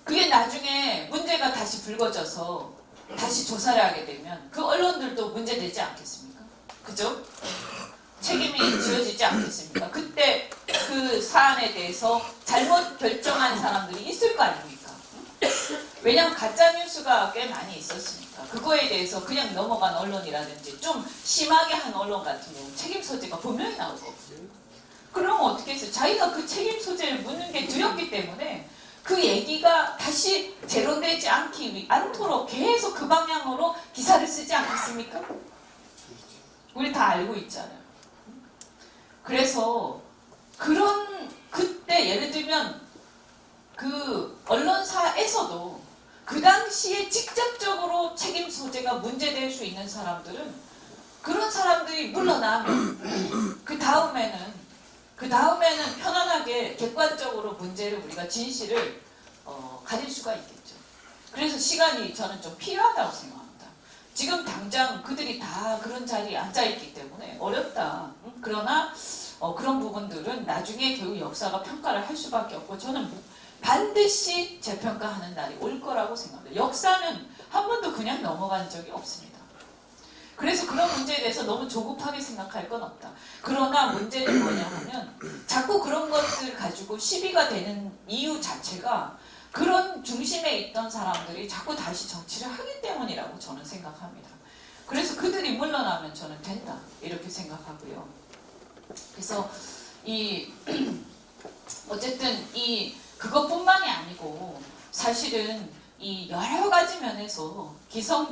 그게 나중에 문제가 다시 불거져서 다시 조사를 하게 되면 그 언론들도 문제되지 않겠습니까? 그죠? 책임이 지어지지 않겠습니까? 그때 그 사안에 대해서 잘못 결정한 사람들이 있을 거 아닙니까? 왜냐하면 가짜뉴스가 꽤 많이 있었으니까 그거에 대해서 그냥 넘어간 언론이라든지 좀 심하게 한 언론 같은 경우 책임 소재가 분명히 나오거든요. 그럼 어떻게 했어요? 자기가 그 책임 소재를 묻는 게 두렵기 때문에 그 얘기가 다시 재론되지 않도록 계속 그 방향으로 기사를 쓰지 않겠습니까? 우리 다 알고 있잖아요. 그래서 그때 예를 들면 그 언론사에서도 그 당시에 직접적으로 책임 소재가 문제될 수 있는 사람들은 그런 사람들이 물러나면 그 다음에는 편안하게 객관적으로 문제를 우리가 진실을 가질 수가 있겠죠. 그래서 시간이 저는 좀 필요하다고 생각합니다. 지금 당장 그들이 다 그런 자리에 앉아있기 때문에 어렵다. 그러나 그런 부분들은 나중에 결국 역사가 평가를 할 수밖에 없고 저는 반드시 재평가하는 날이 올 거라고 생각합니다. 역사는 한 번도 그냥 넘어간 적이 없습니다. 그래서 그런 문제에 대해서 너무 조급하게 생각할 건 없다. 그러나 문제는 뭐냐 하면 자꾸 그런 것을 가지고 시비가 되는 이유 자체가 그런 중심에 있던 사람들이 자꾸 다시 정치를 하기 때문이라고 저는 생각합니다. 그래서 그들이 물러나면 저는 된다 이렇게 생각하고요. 그래서 어쨌든 그것뿐만이 아니고 사실은 이 여러 가지 면에서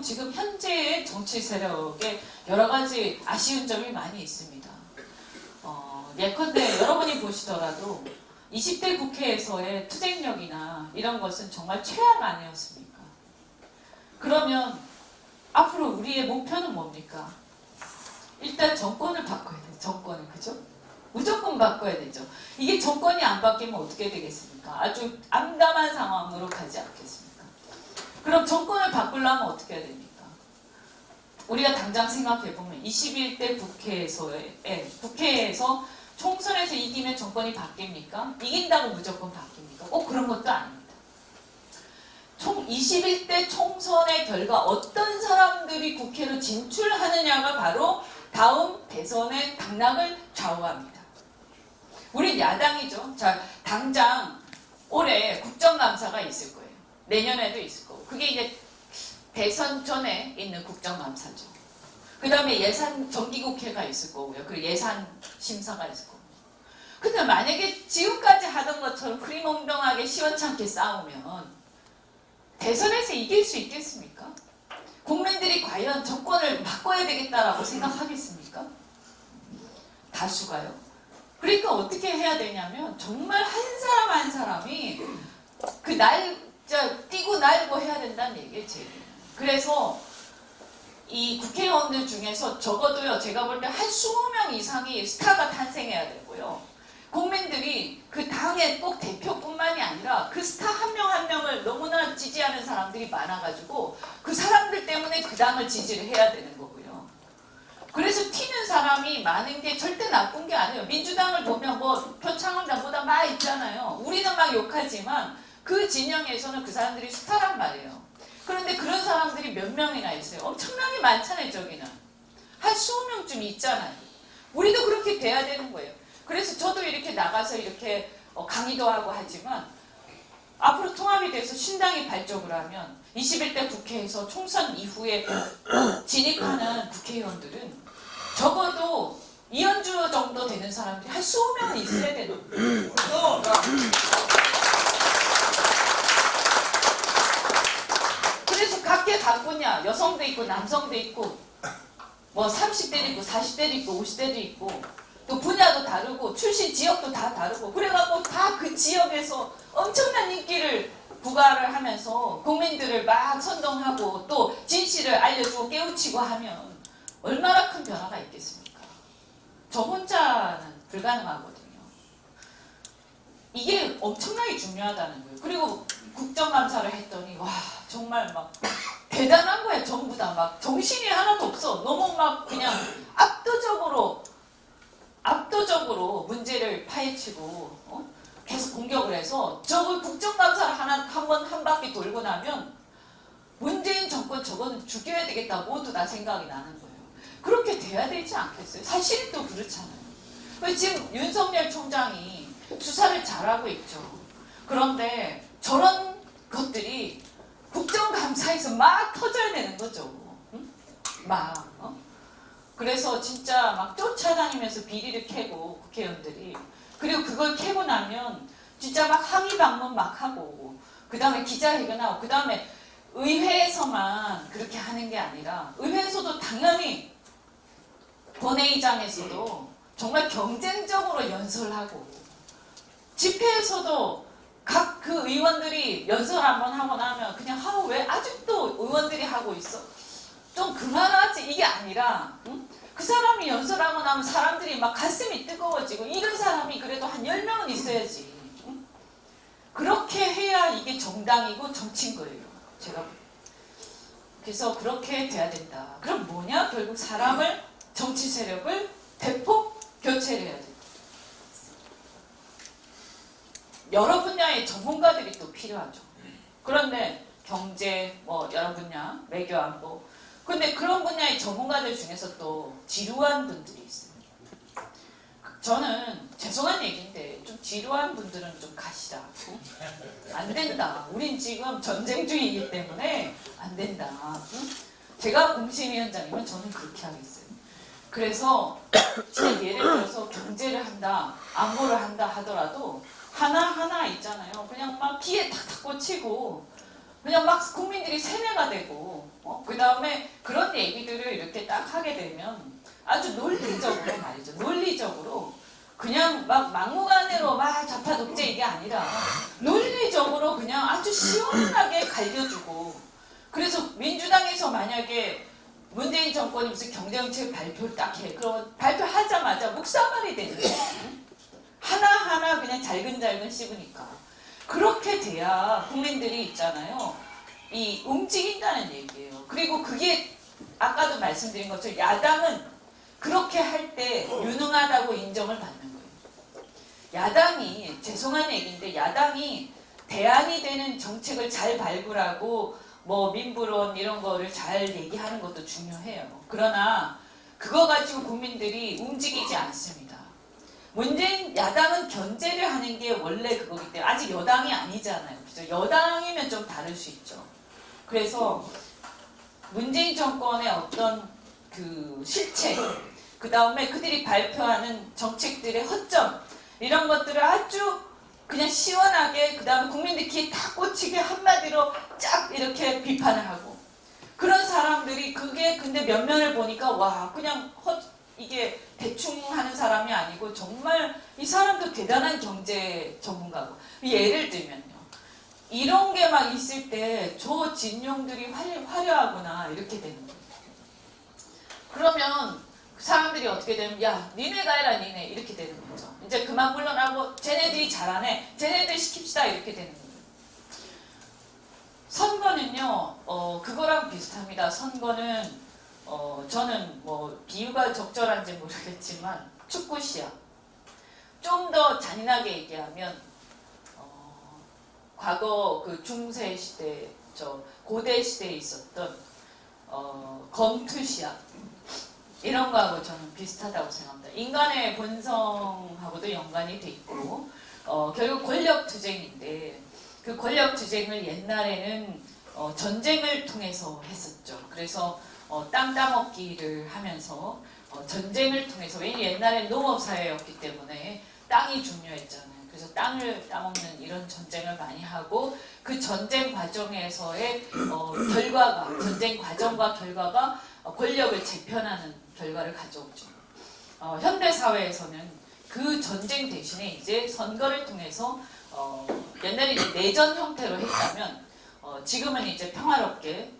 지금 현재의 정치 세력에 여러 가지 아쉬운 점이 많이 있습니다. 예컨대 여러분이 보시더라도 20대 국회에서의 투쟁력이나 이런 것은 정말 최악 아니었습니까? 그러면 앞으로 우리의 목표는 뭡니까? 일단 정권을 바꿔야 돼요. 정권을, 그죠? 무조건 바꿔야 되죠. 이게 정권이 안 바뀌면 어떻게 되겠습니까? 아주 암담한 상황으로 가지 않겠습니까? 그럼 정권을 바꾸려면 어떻게 해야 됩니까? 우리가 당장 생각해보면 21대 국회에서 총선에서 이기면 정권이 바뀝니까? 이긴다고 무조건 바뀝니까? 꼭 그런 것도 아닙니다. 21대 총선의 결과 어떤 사람들이 국회로 진출하느냐가 바로 다음 대선의 당락을 좌우합니다. 우린 야당이죠. 자, 당장 올해 국정감사가 있을 거예요. 내년에도 있을 거고. 그게 이제 대선 전에 있는 국정감사죠. 그 다음에 정기국회가 있을 거고요. 그리고 예산 심사가 있을 거고. 근데 만약에 지금까지 하던 것처럼 흐리멍덩하게 시원찮게 싸우면 대선에서 이길 수 있겠습니까? 국민들이 과연 정권을 바꿔야 되겠다라고 생각하겠습니까? 다수가요. 그러니까 어떻게 해야 되냐면 정말 한 사람 한 사람이 뛰고 날고 해야 된다는 얘기예요. 그래서 이 국회의원들 중에서 적어도요, 제가 볼 때 한 20명 이상이 스타가 탄생해야 되고요. 국민들이 그 당의 꼭 대표뿐만이 아니라 그 스타 한 명 한 명을 너무나 지지하는 사람들이 많아가지고 그 사람들 때문에 그 당을 지지를 해야 되는 거고요. 그래서 튀는 사람이 많은 게 절대 나쁜 게 아니에요. 민주당을 보면 뭐 표창원당보다 막 있잖아요. 우리는 막 욕하지만 그 진영에서는 그 사람들이 스타란 말이에요. 그런데 그런 사람들이 몇 명이나 있어요. 엄청나게 많잖아요. 저기는. 한 20명쯤 있잖아요. 우리도 그렇게 돼야 되는 거예요. 그래서 저도 이렇게 나가서 이렇게 강의도 하고 하지만 앞으로 통합이 돼서 신당이 발족을 하면 21대 국회에서 총선 이후에 진입하는 국회의원들은 적어도 이현주 정도 되는 사람들이 한 20명은 있어야 되는 거예요. 그래서 각계 각분야 여성도 있고 남성도 있고 뭐 30대도 있고 40대도 있고 50대도 있고 또 분야도 다르고 출신 지역도 다 다르고 그래갖고 다 그 지역에서 엄청난 인기를 부과를 하면서 국민들을 막 선동하고 또 진실을 알려주고 깨우치고 하면 얼마나 큰 변화가 있겠습니까? 저 혼자는 불가능하거든요. 이게 엄청나게 중요하다는 거예요. 그리고 국정감사를 했더니 와 정말 막 대단한 거야. 전부 다 막 정신이 하나도 없어. 너무 막 그냥 압도적으로 문제를 파헤치고 계속 공격을 해서 저거 국정감사를 한 바퀴 돌고 나면 문재인 정권 저거는 죽여야 되겠다 모두 다 생각이 나는 거예요. 그렇게 돼야 되지 않겠어요? 사실은 또 그렇잖아요. 지금 윤석열 총장이 수사를 잘하고 있죠. 그런데 저런 것들이 국정감사에서 막 터져야 되는 거죠. 응? 막. 그래서 진짜 막 쫓아다니면서 비리를 캐고 국회의원들이, 그리고 그걸 캐고 나면 진짜 막 항의 방문 막 하고, 그 다음에 기자회견하고, 그 다음에 의회에서만 그렇게 하는 게 아니라 의회에서도 당연히 본회의장에서도 정말 경쟁적으로 연설하고, 집회에서도 각 그 의원들이 연설 한번 하고 나면 그냥 하고, 왜 아직도 의원들이 하고 있어? 좀 그만하지, 이게 아니라, 응? 그 사람이 연설하고 나면 사람들이 막 가슴이 뜨거워지고, 이런 사람이 그래도 한 10명은 있어야지. 응? 그렇게 해야 이게 정당이고 정치인 거예요. 제가. 그래서 그렇게 돼야 된다. 그럼 뭐냐? 결국 사람을, 정치 세력을 대폭 교체를 해야 된다. 여러 분야의 전문가들이 또 필요하죠. 그런데 경제, 뭐 여러 분야, 외교 안보. 근데 그런 분야의 전문가들 중에서 또 지루한 분들이 있어요. 저는 죄송한 얘기인데 좀 지루한 분들은 좀 가시라. 안 된다. 우린 지금 전쟁 중이기 때문에 안 된다. 제가 공심위원장이면 저는 그렇게 하겠어요. 그래서 진짜 예를 들어서 경제를 한다, 안보를 한다 하더라도 하나하나 있잖아요. 그냥 막 귀에 탁탁 꽂히고 그냥 막 국민들이 세뇌가 되고, 그 다음에 그런 얘기들을 이렇게 딱 하게 되면 아주 논리적으로 말이죠. 논리적으로 그냥 막 막무가내로 막 좌파 독재 이게 아니라 논리적으로 그냥 아주 시원하게 갈겨주고, 그래서 민주당에서 만약에 문재인 정권이 무슨 경제정책 발표를 딱 해. 그럼 발표하자마자 묵사발이 되는 거예요. 하나하나 그냥 잘근잘근 씹으니까. 그렇게 돼야 국민들이 있잖아요. 이 움직인다는 얘기예요. 그리고 그게 아까도 말씀드린 것처럼 야당은 그렇게 할 때 유능하다고 인정을 받는 거예요. 야당이, 죄송한 얘기인데 야당이 대안이 되는 정책을 잘 발굴하고 뭐 민부론 이런 거를 잘 얘기하는 것도 중요해요. 그러나 그거 가지고 국민들이 움직이지 않습니다. 문재인 야당은 견제를 하는 게 원래 그거기 때문에 아직 여당이 아니잖아요. 그죠? 여당이면 좀 다를 수 있죠. 그래서 문재인 정권의 어떤 그 실책, 그 다음에 그들이 발표하는 정책들의 허점, 이런 것들을 아주 그냥 시원하게, 그 다음에 국민들 귀에 탁 꽂히게 한마디로 쫙 이렇게 비판을 하고, 그런 사람들이 그게 근데 면면을 보니까 와 그냥 이게 대충 하는 사람이 아니고 정말 이 사람도 대단한 경제 전문가고, 예를 들면요, 이런 게 막 있을 때 저 진용들이 화려하구나 이렇게 되는 거예요. 그러면 사람들이 어떻게 되면 야 니네가 해라 니네 이렇게 되는 거죠. 이제 그만 물러나고 쟤네들이 잘하네, 쟤네들 시킵시다 이렇게 되는 거예요. 선거는요 그거랑 비슷합니다. 선거는 저는 뭐 비유가 적절한지 모르겠지만 축구 시합. 좀 더 잔인하게 얘기하면 과거 그 중세 시대, 저 고대 시대에 있었던 검투 시합 이런 거하고 저는 비슷하다고 생각합니다. 인간의 본성하고도 연관이 돼 있고 결국 권력 투쟁인데, 그 권력 투쟁을 옛날에는 전쟁을 통해서 했었죠. 그래서 땅 따먹기를 하면서 전쟁을 통해서, 왜냐면 옛날엔 농업 사회였기 때문에 땅이 중요했잖아요. 그래서 땅을 따먹는 이런 전쟁을 많이 하고, 그 전쟁 과정에서의 결과가, 전쟁 과정과 결과가 권력을 재편하는 결과를 가져오죠. 현대 사회에서는 그 전쟁 대신에 이제 선거를 통해서 옛날에 이제 내전 형태로 했다면 지금은 이제 평화롭게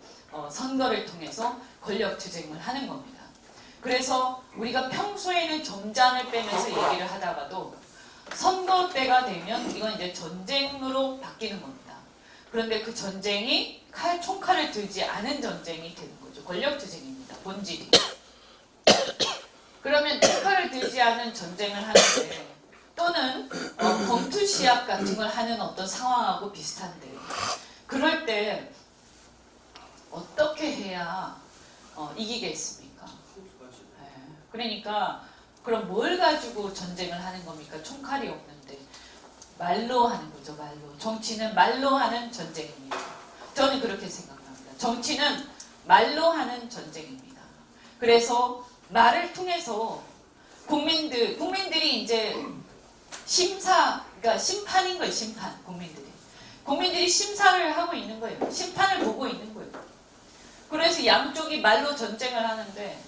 선거를 통해서 권력 투쟁을 하는 겁니다. 그래서 우리가 평소에는 점잖을 빼면서 얘기를 하다가도 선거 때가 되면 이건 이제 전쟁으로 바뀌는 겁니다. 그런데 그 전쟁이 총칼을 들지 않은 전쟁이 되는 거죠. 권력 투쟁입니다. 본질이. 그러면 총칼을 들지 않은 전쟁을 하는데, 또는 검투 시합 같은 걸 하는 어떤 상황하고 비슷한데, 그럴 때 어떻게 해야 이기겠습니까? 그러니까 그럼 뭘 가지고 전쟁을 하는 겁니까? 총칼이 없는데 말로 하는 거죠. 말로. 정치는 말로 하는 전쟁입니다. 저는 그렇게 생각합니다. 정치는 말로 하는 전쟁입니다. 그래서 말을 통해서 국민들이 이제 그러니까 심판인 거예요. 심판. 국민들이 심사를 하고 있는 거예요. 심판을 보고 있는 거예요. 그래서 양쪽이 말로 전쟁을 하는데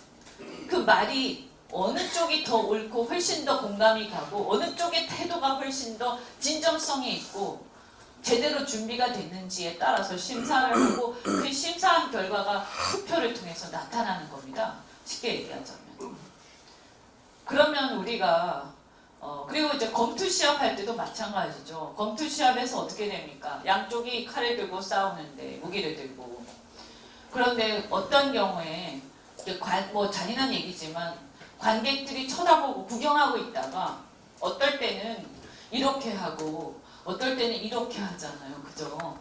그 말이 어느 쪽이 더 옳고 훨씬 더 공감이 가고 어느 쪽의 태도가 훨씬 더 진정성이 있고 제대로 준비가 됐는지에 따라서 심사를 하고 그 심사한 결과가 투표를 통해서 나타나는 겁니다. 쉽게 얘기하자면. 그러면 우리가 그리고 이제 검투 시합 할 때도 마찬가지죠. 검투 시합에서 어떻게 됩니까? 양쪽이 칼을 들고 싸우는데 무기를 들고. 그런데 어떤 경우에 뭐 잔인한 얘기지만 관객들이 쳐다보고 구경하고 있다가 어떨 때는 이렇게 하고 어떨 때는 이렇게 하잖아요. 그죠?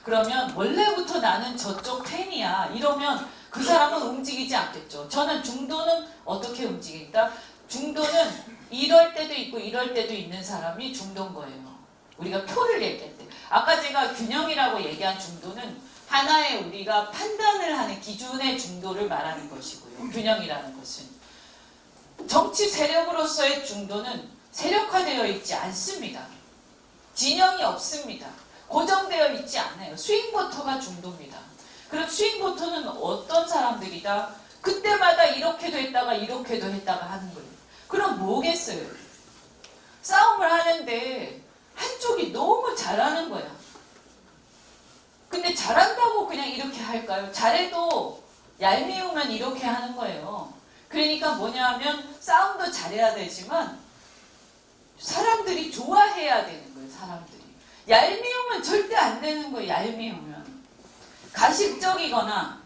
그러면 원래부터 나는 저쪽 팬이야. 이러면 그 사람은 움직이지 않겠죠. 저는 중도는 어떻게 움직인다? 중도는 이럴 때도 있고 이럴 때도 있는 사람이 중도인 거예요. 우리가 표를 얘기할 때. 아까 제가 균형이라고 얘기한 중도는 하나의 우리가 판단을 하는 기준의 중도를 말하는 것이고요. 균형이라는 것은. 정치 세력으로서의 중도는 세력화되어 있지 않습니다. 진영이 없습니다. 고정되어 있지 않아요. 스윙보터가 중도입니다. 그럼 스윙보터는 어떤 사람들이다? 그때마다 이렇게도 했다가 이렇게도 했다가 하는 거예요. 그럼 뭐겠어요? 싸움을 하는데 한쪽이 너무 잘하는 거야. 근데 잘한다고 그냥 이렇게 할까요? 잘해도 얄미우면 이렇게 하는 거예요. 그러니까 뭐냐 하면 싸움도 잘해야 되지만 사람들이 좋아해야 되는 거예요. 사람들이. 얄미우면 절대 안 되는 거예요. 얄미우면. 가식적이거나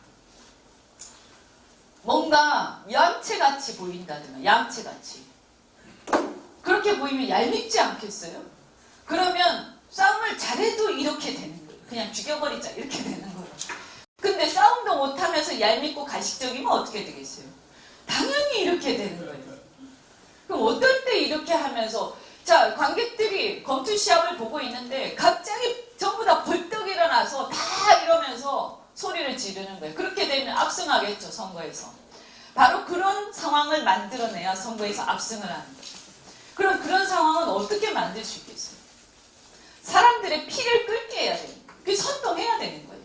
뭔가 얌체같이 보인다든가 얌체같이 그렇게 보이면 얄밉지 않겠어요? 그러면 싸움을 잘해도 이렇게 되는 거예요. 그냥 죽여버리자 이렇게 되는 거예요. 근데 싸움도 못하면서 얄밉고 가식적이면 어떻게 되겠어요? 당연히 이렇게 되는 거예요. 그럼 어떨 때 이렇게 하면서 자 관객들이 검투 시합을 보고 있는데 갑자기 전부 다 벌떡 일어나서 다 이러면서 소리를 지르는 거예요. 그렇게 되면 압승하겠죠. 선거에서. 바로 그런 상황을 만들어내야 선거에서 압승을 하는 거죠. 그럼 그런 상황은 어떻게 만들 수 있겠어요? 사람들의 피를 끓게 해야 돼요. 그게 선동해야 되는 거예요.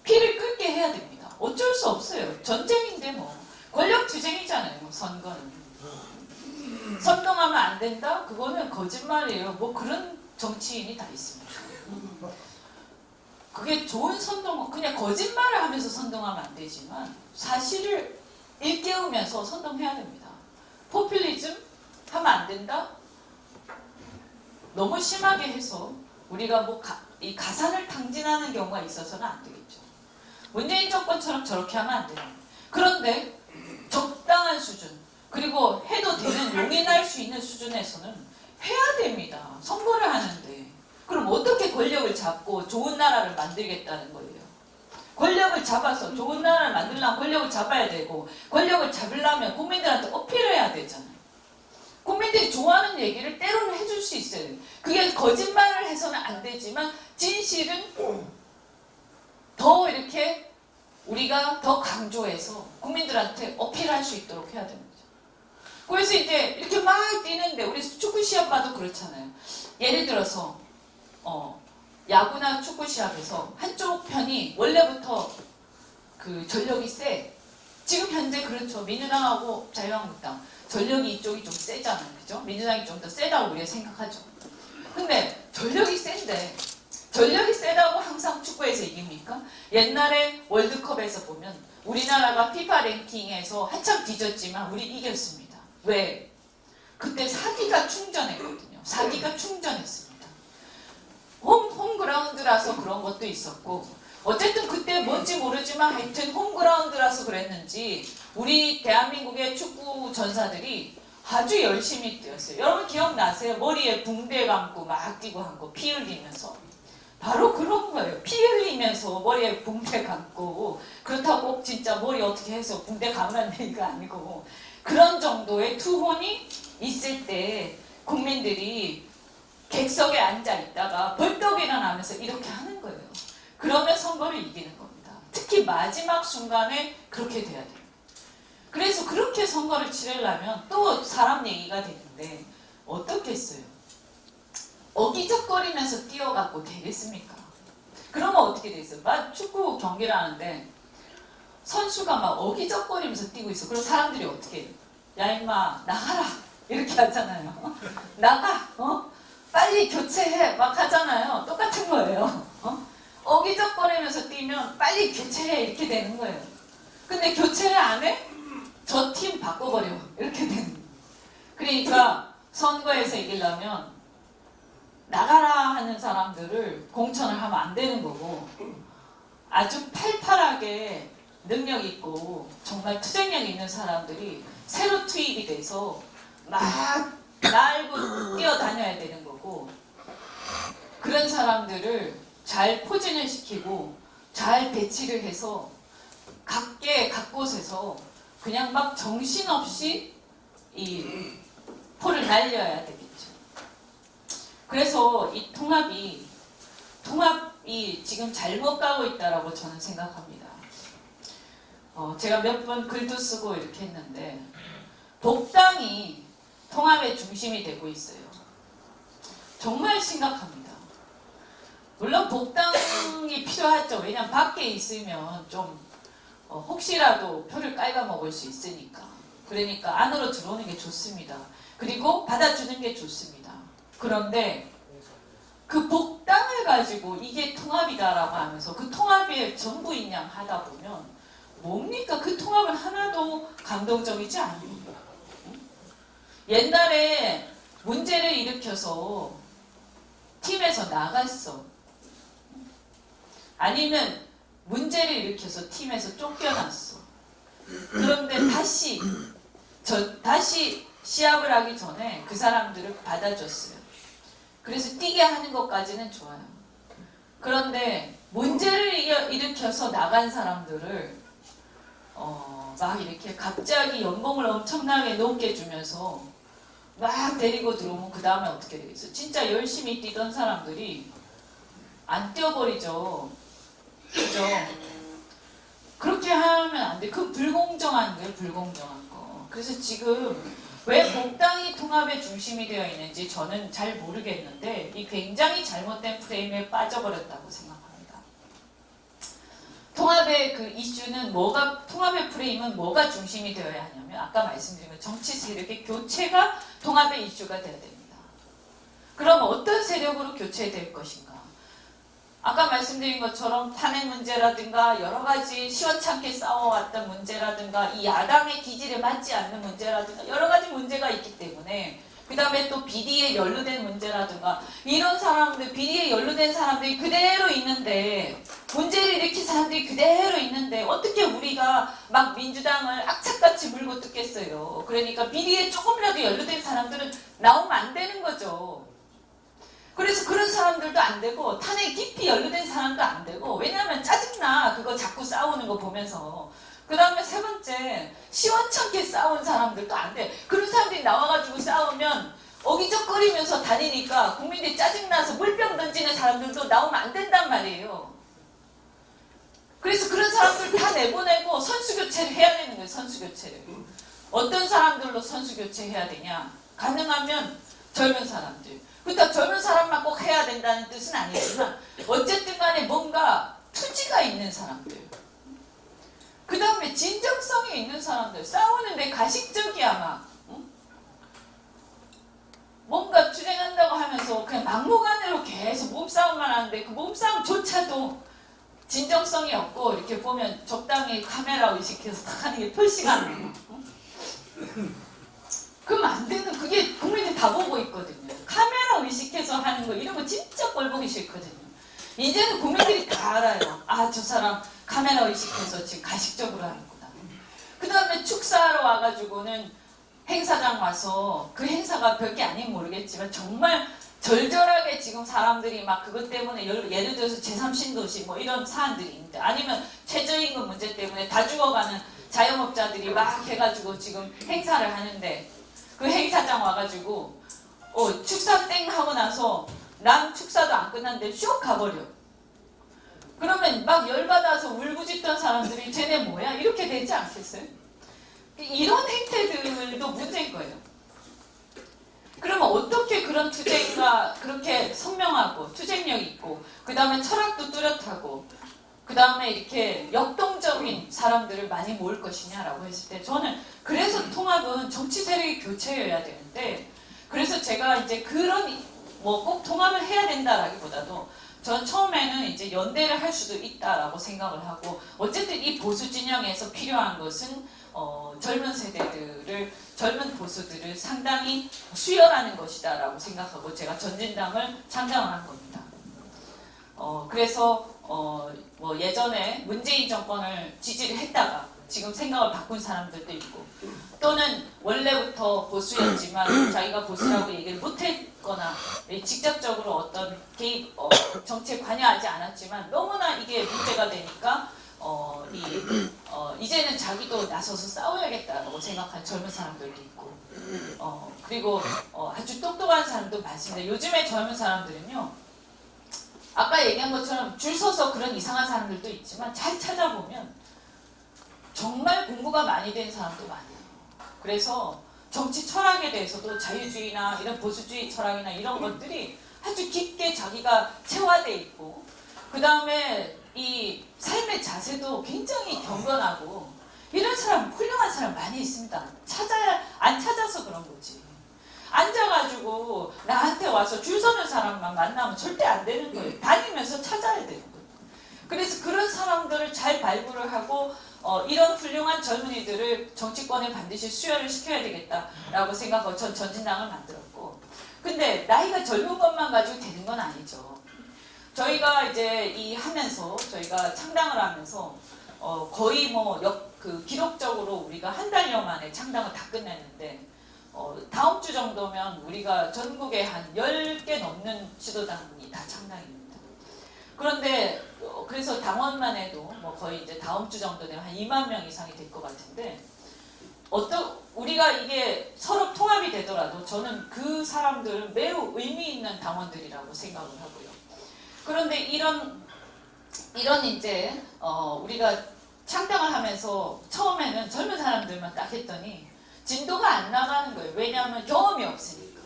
피를 끓게 해야 됩니다. 어쩔 수 없어요. 전쟁인데 뭐. 권력투쟁이잖아요. 뭐 선거는. 선동하면 안 된다? 그거는 거짓말이에요. 뭐 그런 정치인이 다 있습니다. 그게 좋은 선동, 그냥 거짓말을 하면서 선동하면 안 되지만 사실을 일깨우면서 선동해야 됩니다. 포퓰리즘 하면 안 된다? 너무 심하게 해서 우리가 뭐 이 가산을 탕진하는 경우가 있어서는 안 되겠죠. 문재인 정권처럼 저렇게 하면 안 돼요. 그런데 적당한 수준, 그리고 해도 되는 용인할 수 있는 수준에서는 해야 됩니다. 선거를 하는데. 그럼 어떻게 권력을 잡고 좋은 나라를 만들겠다는 거예요? 권력을 잡아서 좋은 나라를 만들려면 권력을 잡아야 되고 권력을 잡으려면 국민들한테 어필을 해야 되잖아요. 국민들이 좋아하는 얘기를 때로는 해줄 수 있어요. 그게 거짓말을 해서는 안 되지만 진실은 더 이렇게 우리가 더 강조해서 국민들한테 어필할 수 있도록 해야 됩니다. 그래서 이제 이렇게 막 뛰는데 우리 축구 시합 봐도 그렇잖아요. 예를 들어서 야구나 축구 시합에서 한쪽 편이 원래부터 그 전력이 세. 지금 현재 그렇죠. 민주당하고 자유한국당 전력이 이쪽이 좀 세잖아요. 그죠? 민주당이 좀 더 세다고 우리가 생각하죠. 근데 전력이 센데 전력이 세다고 항상 축구에서 이깁니까? 옛날에 월드컵에서 보면 우리나라가 피파 랭킹에서 한참 뒤졌지만 우리 이겼습니다. 왜? 그때 사기가 충전했거든요. 사기가 충전했습니다. 홈그라운드라서 그런 것도 있었고 어쨌든 그때 뭔지 모르지만 하여튼 홈그라운드라서 그랬는지 우리 대한민국의 축구 전사들이 아주 열심히 뛰었어요. 여러분 기억나세요? 머리에 붕대 감고 막 뛰고 한 거 피 흘리면서 바로 그런 거예요. 피 흘리면서 머리에 붕대 감고, 그렇다고 꼭 진짜 머리 어떻게 해서 붕대 감으라는 얘기가 아니고, 그런 정도의 투혼이 있을 때 국민들이 객석에 앉아 있다가 벌떡 일어나면서 이렇게 하는 거예요. 그러면 선거를 이기는 겁니다. 특히 마지막 순간에 그렇게 돼야 돼요. 그래서 그렇게 선거를 치르려면 또 사람 얘기가 되는데 어떻게 했어요? 어기적거리면서 뛰어갖고 되겠습니까? 그러면 어떻게 되겠어요? 막 축구 경기를 하는데 선수가 막 어기적거리면서 뛰고 있어. 그럼 사람들이 어떻게 해요? 야 임마 나가라 이렇게 하잖아요. 나가 빨리 교체해 막 하잖아요. 똑같은 거예요. 어기적거리면서 뛰면 빨리 교체해 이렇게 되는 거예요. 근데 교체를 안 해? 저 팀 바꿔버려 이렇게 되는 거예요. 그러니까 선거에서 이기려면 나가라 하는 사람들을 공천을 하면 안 되는 거고, 아주 팔팔하게 능력 있고 정말 투쟁력 있는 사람들이 새로 투입이 돼서 막 날고 뛰어다녀야 되는 거고, 그런 사람들을 잘 포진을 시키고 잘 배치를 해서 각 곳에서 그냥 막 정신없이 이 포를 날려야 되겠죠. 그래서 이 통합이 지금 잘못 가고 있다라고 저는 생각합니다. 제가 몇 번 글도 쓰고 이렇게 했는데 복당이 통합의 중심이 되고 있어요. 정말 심각합니다. 물론 복당이 필요하죠. 왜냐하면 밖에 있으면 좀 혹시라도 표를 깔아먹을 수 있으니까. 그러니까 안으로 들어오는 게 좋습니다. 그리고 받아주는 게 좋습니다. 그런데 그 복당을 가지고 이게 통합이다라고 하면서 그 통합에 전부 인양하다 보면 뭡니까? 그 통합은 하나도 감동적이지 않습니다. 옛날에 문제를 일으켜서 팀에서 나갔어. 아니면 문제를 일으켜서 팀에서 쫓겨났어. 그런데 다시 시합을 하기 전에 그 사람들을 받아줬어요. 그래서 뛰게 하는 것까지는 좋아요. 그런데 문제를 일으켜서 나간 사람들을 막 이렇게 갑자기 연봉을 엄청나게 높게 주면서 막 데리고 들어오면 그 다음에 어떻게 되겠어요? 진짜 열심히 뛰던 사람들이 안 뛰어버리죠. 그죠? 그렇게 하면 안 돼. 그 불공정한 거예요, 불공정한 거. 그래서 지금 왜 복당이 통합의 중심이 되어 있는지 저는 잘 모르겠는데 이 굉장히 잘못된 프레임에 빠져버렸다고 생각합니다. 통합의 그 이슈는 통합의 프레임은 뭐가 중심이 되어야 하냐면 아까 말씀드린 것 정치 세력의 교체가 통합의 이슈가 되어야 됩니다. 그럼 어떤 세력으로 교체될 것인가? 아까 말씀드린 것처럼 탄핵 문제라든가 여러 가지 시원찮게 싸워왔던 문제라든가 이 야당의 기질에 맞지 않는 문제라든가 여러 가지 문제가 있기 때문에 그 다음에 또 비리에 연루된 문제라든가 이런 사람들, 비리에 연루된 사람들이 그대로 있는데 문제를 일으킨 사람들이 그대로 있는데 어떻게 우리가 막 민주당을 악착같이 물고 뜯겠어요. 그러니까 비리에 조금이라도 연루된 사람들은 나오면 안 되는 거죠. 그래서 그런 사람들도 안 되고 탄핵 깊이 연루된 사람도 안 되고 왜냐하면 짜증나 그거 자꾸 싸우는 거 보면서 그 다음에 세 번째 시원찮게 싸운 사람들도 안 돼. 그런 사람들이 나와가지고 싸우면 어기적거리면서 다니니까 국민들이 짜증나서 물병 던지는 사람들도 나오면 안 된단 말이에요. 그래서 그런 사람들 다 내보내고 선수교체를 해야 되는 거예요. 선수교체를. 어떤 사람들로 선수교체해야 되냐. 가능하면 젊은 사람들. 그렇다고 젊은 사람만 꼭 해야 된다는 뜻은 아니지만 어쨌든 간에 뭔가 투지가 있는 사람들. 그 다음에 진정성이 있는 사람들. 싸우는데 가식적이야 막. 응? 뭔가 투쟁한다고 하면서 그냥 막무가내로 계속 몸싸움만 하는데 그 몸싸움조차도 진정성이 없고 이렇게 보면 적당히 카메라 의식해서 딱 하는 게 표시가 안 나요. 그럼 안 되는 그게 국민들이 다 보고 있거든요. 카메라 의식해서 하는 거 이런 거 진짜 꼴보기 싫거든요. 이제는 국민들이 다 알아요. 아, 저 사람 카메라 의식해서 지금 가식적으로 하는구나. 그 다음에 축사하러 와가지고는 행사장 와서 그 행사가 별게 아니면 모르겠지만 정말 절절하게 지금 사람들이 막 그것 때문에 예를 들어서 제3신도시 뭐 이런 사안들이 있는데, 아니면 최저임금 문제 때문에 다 죽어가는 자영업자들이 막 해가지고 지금 행사를 하는데, 그 행사장 와가지고 축사 땡 하고 나서 남 축사도 안 끝났는데 슉 가버려. 그러면 막 열받아서 울부짖던 사람들이 쟤네 뭐야? 이렇게 되지 않겠어요? 이런 행태들도 문제인 거예요. 그러면 어떻게 그런 투쟁과 그렇게 선명하고 투쟁력 있고, 그 다음에 철학도 뚜렷하고, 그 다음에 이렇게 역동적인 사람들을 많이 모을 것이냐라고 했을 때, 저는 그래서 통합은 정치 세력의 교체여야 되는데, 그래서 제가 이제 그런 뭐 꼭 통합을 해야 된다라기보다도 전 처음에는 이제 연대를 할 수도 있다라고 생각을 하고, 어쨌든 이 보수 진영에서 필요한 것은 젊은 세대들을, 젊은 보수들을 상당히 수혈하는 것이다라고 생각하고 제가 전진당을 창당을 한 겁니다. 그래서 뭐 예전에 문재인 정권을 지지를 했다가 지금 생각을 바꾼 사람들도 있고, 또는 원래부터 보수였지만 자기가 보수라고 얘기를 못했거나 직접적으로 어떤 개입, 정치에 관여하지 않았지만 너무나 이게 문제가 되니까 이제는 자기도 나서서 싸워야겠다고 생각한 젊은 사람들도 있고, 그리고 아주 똑똑한 사람도 많습니다. 요즘에 젊은 사람들은요, 아까 얘기한 것처럼 줄 서서 그런 이상한 사람들도 있지만 잘 찾아보면 정말 공부가 많이 된 사람도 많아요. 그래서 정치 철학에 대해서도 자유주의나 이런 보수주의 철학이나 이런 것들이 아주 깊게 자기가 체화되어 있고, 그 다음에 이 삶의 자세도 굉장히 경건하고, 이런 사람, 훌륭한 사람 많이 있습니다. 안 찾아서 그런 거지. 앉아가지고 나한테 와서 줄 서는 사람만 만나면 절대 안 되는 거예요. 다니면서 찾아야 되는 거예요. 그래서 그런 사람들을 잘 발굴을 하고 이런 훌륭한 젊은이들을 정치권에 반드시 수혈을 시켜야 되겠다라고 생각하고 전 전진당을 만들었고, 근데 나이가 젊은 것만 가지고 되는 건 아니죠. 저희가 이제 하면서 저희가 창당을 하면서 거의 뭐 기록적으로 우리가 한 달여 만에 창당을 다 끝냈는데, 다음 주 정도면 우리가 전국에 한 10개 넘는 지도당이 다 창당입니다. 그런데 그래서 당원만 해도 뭐 거의 이제 다음 주 정도 되면 한 2만 명 이상이 될 것 같은데, 우리가 이게 서로 통합이 되더라도 저는 그 사람들은 매우 의미 있는 당원들이라고 생각을 하고요. 그런데 이런 이제 우리가 창당을 하면서 처음에는 젊은 사람들만 딱 했더니 진도가 안 나가는 거예요. 왜냐하면 경험이 없으니까.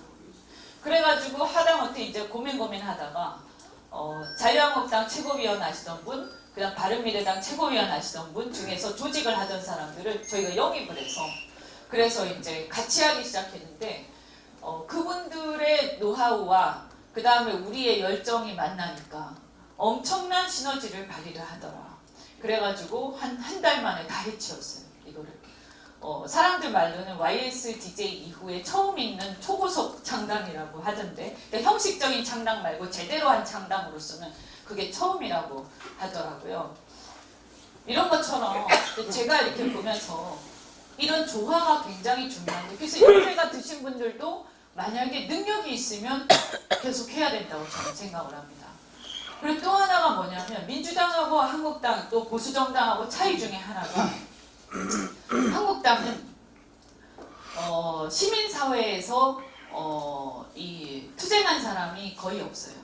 그래가지고 하다못해 이제 고민하다가 자유한국당 최고위원 하시던 분, 그다음 바른미래당 최고위원 하시던 분 중에서 조직을 하던 사람들을 저희가 영입을 해서, 그래서 이제 같이 하기 시작했는데, 그분들의 노하우와 그 다음에 우리의 열정이 만나니까 엄청난 시너지를 발휘를 하더라. 그래가지고 한 달 만에 다 해치웠어요, 이거를. 사람들 말로는 YSDJ 이후에 처음 있는 초고속 창당이라고 하던데, 그러니까 형식적인 창당 말고 제대로 한 창당으로서는 그게 처음이라고 하더라고요. 이런 것처럼 제가 이렇게 보면서 이런 조화가 굉장히 중요한데, 그래서 연세가 드신 분들도 만약에 능력이 있으면 계속 해야 된다고 저는 생각을 합니다. 그리고 또 하나가 뭐냐면, 민주당하고 한국당 또 보수정당하고 차이 중에 하나가, 한국당은 시민사회에서 이 투쟁한 사람이 거의 없어요.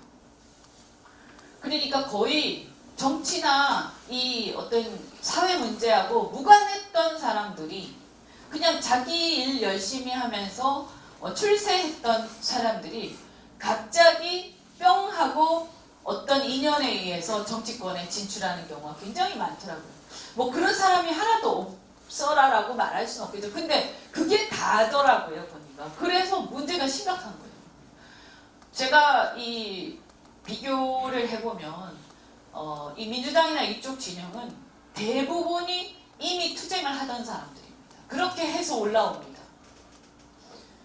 그러니까 거의 정치나 이 어떤 사회 문제하고 무관했던 사람들이, 그냥 자기 일 열심히 하면서 출세했던 사람들이 갑자기 뿅 하고 어떤 인연에 의해서 정치권에 진출하는 경우가 굉장히 많더라고요. 뭐 그런 사람이 하나도 없어라라고 말할 수는 없겠죠. 근데 그게 다더라고요, 보니까. 그래서 문제가 심각한 거예요. 제가 이 비교를 해보면 이 민주당이나 이쪽 진영은 대부분이 이미 투쟁을 하던 사람들입니다. 그렇게 해서 올라옵니다.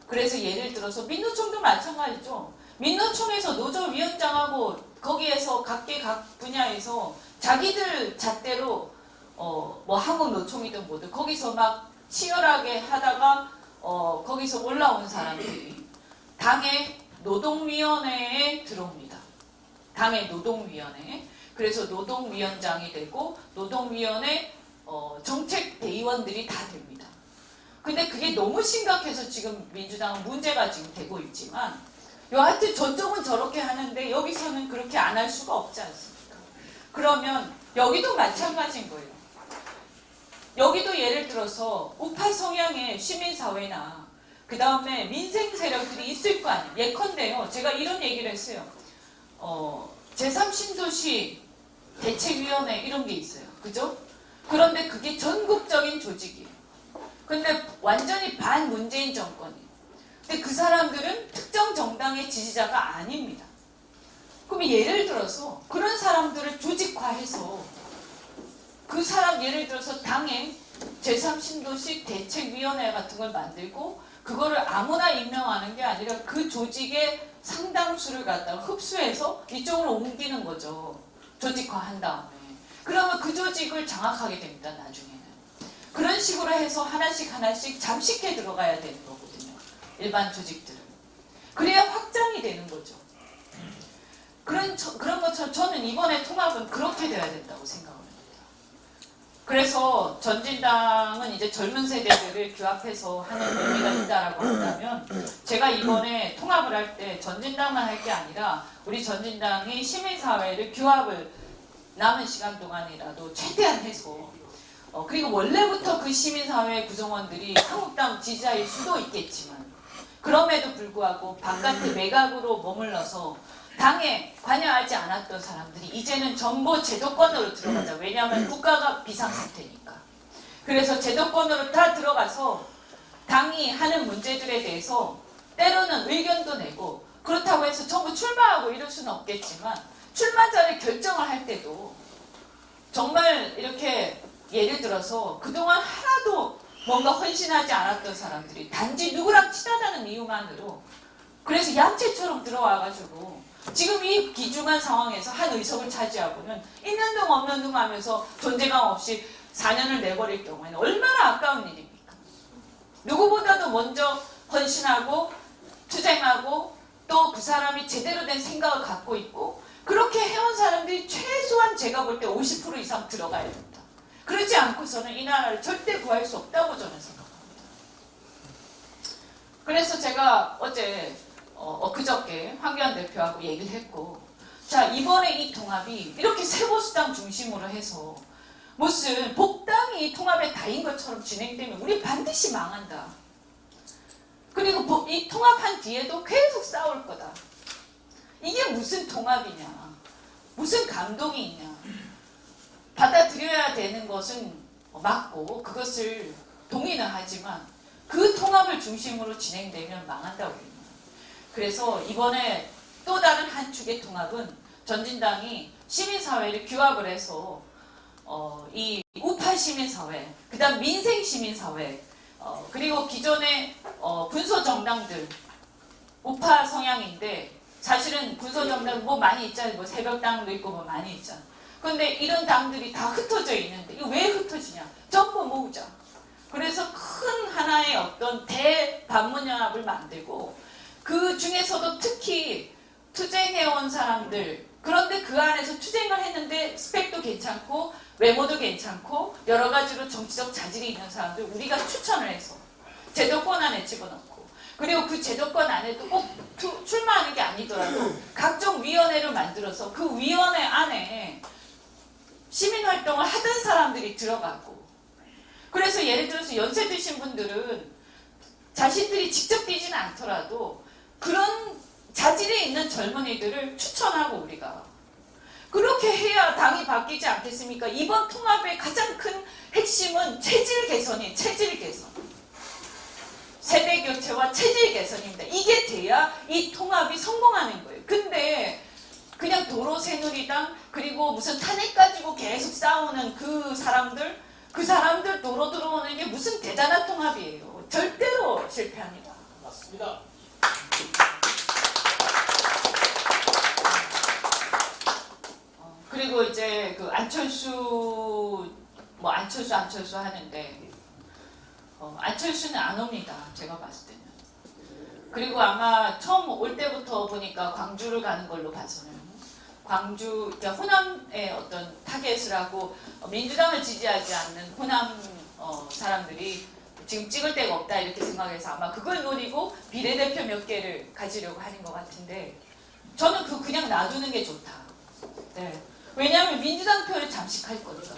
그래서 예를 들어서 민노총도 마찬가지죠. 민노총에서 노조위원장하고 거기에서 각 분야에서 자기들 잣대로 뭐 한국노총이든 뭐든 거기서 막 치열하게 하다가 거기서 올라온 사람들이 당의 노동위원회에 들어옵니다. 당의 노동위원회. 그래서 노동위원장이 되고 노동위원회 정책대의원들이 다 됩니다. 근데 그게 너무 심각해서 지금 민주당은 문제가 지금 되고 있지만 여하튼 저쪽은 저렇게 하는데 여기서는 그렇게 안 할 수가 없지 않습니까? 그러면 여기도 마찬가지인 거예요. 여기도 예를 들어서 우파 성향의 시민사회나 그 다음에 민생 세력들이 있을 거 아니에요. 예컨대요. 제가 이런 얘기를 했어요. 제3신도시 대책위원회 이런 게 있어요. 그죠? 그런데 그게 전국적인 조직이에요. 근데 완전히 반문재인 정권이에요. 근데 그 사람들은 특정 정당의 지지자가 아닙니다. 그럼 예를 들어서 그런 사람들을 조직화해서 그 사람 예를 들어서 당에 제3신도시 대책위원회 같은 걸 만들고 그거를 아무나 임명하는 게 아니라 그 조직의 상당수를 갖다가 흡수해서 이쪽으로 옮기는 거죠. 조직화한 다음에. 그러면 그 조직을 장악하게 됩니다. 나중에는. 그런 식으로 해서 하나씩 잠식해 들어가야 되는 거거든요. 일반 조직들은. 그래야 확장이 되는 거죠. 그런 것처럼 저는 이번에 통합은 그렇게 돼야 된다고 생각합니다. 그래서 전진당은 이제 젊은 세대들을 규합해서 하는 의미가 있다라고 한다면 제가 이번에 통합을 할 때 전진당만 할 게 아니라 우리 전진당이 시민사회를 규합을 남은 시간 동안이라도 최대한 해서 그리고 원래부터 그 시민사회 구성원들이 한국당 지지자일 수도 있겠지만 그럼에도 불구하고 바깥의 매각으로 머물러서 당에 관여하지 않았던 사람들이 이제는 전부 제도권으로 들어가자. 왜냐하면 국가가 비상사태니까. 그래서 제도권으로 다 들어가서 당이 하는 문제들에 대해서 때로는 의견도 내고 그렇다고 해서 전부 출마하고 이럴 수는 없겠지만 출마자를 결정을 할 때도 정말 이렇게 예를 들어서 그동안 하나도 뭔가 헌신하지 않았던 사람들이 단지 누구랑 친하다는 이유만으로 그래서 얌체처럼 들어와가지고 지금 이 귀중한 상황에서 한 의석을 차지하고는 있는 둥 없는 둥 하면서 존재감 없이 4년을 내버릴 경우에는 얼마나 아까운 일입니까? 누구보다도 먼저 헌신하고 투쟁하고 또 그 사람이 제대로 된 생각을 갖고 있고 그렇게 해온 사람들이 최소한 제가 볼 때 50% 이상 들어가야 된다. 그렇지 않고서는 이 나라를 절대 구할 수 없다고 저는 생각합니다. 그래서 제가 어제 그저께 황교안 대표하고 얘기를 했고 자 이번에 이 통합이 이렇게 세보수당 중심으로 해서 무슨 복당이 통합의 다인 것처럼 진행되면 우리 반드시 망한다. 그리고 이 통합한 뒤에도 계속 싸울 거다. 이게 무슨 통합이냐. 무슨 감동이 있냐. 받아들여야 되는 것은 맞고 그것을 동의는 하지만 그 통합을 중심으로 진행되면 망한다고 합니다. 그래서 이번에 또 다른 한 축의 통합은 전진당이 시민사회를 규합을 해서 이 우파 시민사회, 그 다음 민생 시민사회, 그리고 기존의 군소정당들, 우파 성향인데 사실은 군소정당 뭐 많이 있잖아요. 뭐 새벽당도 있고 뭐 많이 있잖아요. 그런데 이런 당들이 다 흩어져 있는데 이거 왜 흩어지냐? 전부 모으자. 그래서 큰 하나의 어떤 대반문합을 만들고 그 중에서도 특히 투쟁해온 사람들 그런데 그 안에서 투쟁을 했는데 스펙도 괜찮고 외모도 괜찮고 여러 가지로 정치적 자질이 있는 사람들 우리가 추천을 해서 제도권 안에 집어넣고 그리고 그 제도권 안에도 꼭 출마하는 게 아니더라도 각종 위원회를 만들어서 그 위원회 안에 시민활동을 하던 사람들이 들어가고 그래서 예를 들어서 연세 드신 분들은 자신들이 직접 뛰지는 않더라도 그런 자질이 있는 젊은이들을 추천하고 우리가 그렇게 해야 당이 바뀌지 않겠습니까? 이번 통합의 가장 큰 핵심은 체질 개선이에요. 체질 개선. 세대 교체와 체질 개선입니다. 이게 돼야 이 통합이 성공하는 거예요. 근데 그냥 도로 새누리당 그리고 무슨 탄핵 가지고 계속 싸우는 그 사람들 도로 들어오는 게 무슨 대단한 통합이에요. 절대로 실패합니다. 맞습니다. 그리고 이제 그 안철수 하는데 안철수는 안 옵니다. 제가 봤을 때는 그리고 아마 처음 올 때부터 보니까 광주를 가는 걸로 봐서는 광주, 그러니까 호남의 어떤 타겟을 하고 민주당을 지지하지 않는 호남 사람들이 지금 찍을 데가 없다 이렇게 생각해서 아마 그걸 노리고 비례대표 몇 개를 가지려고 하는 것 같은데 저는 그냥 놔두는 게 좋다. 네. 왜냐하면 민주당 표를 잠식할 거니까.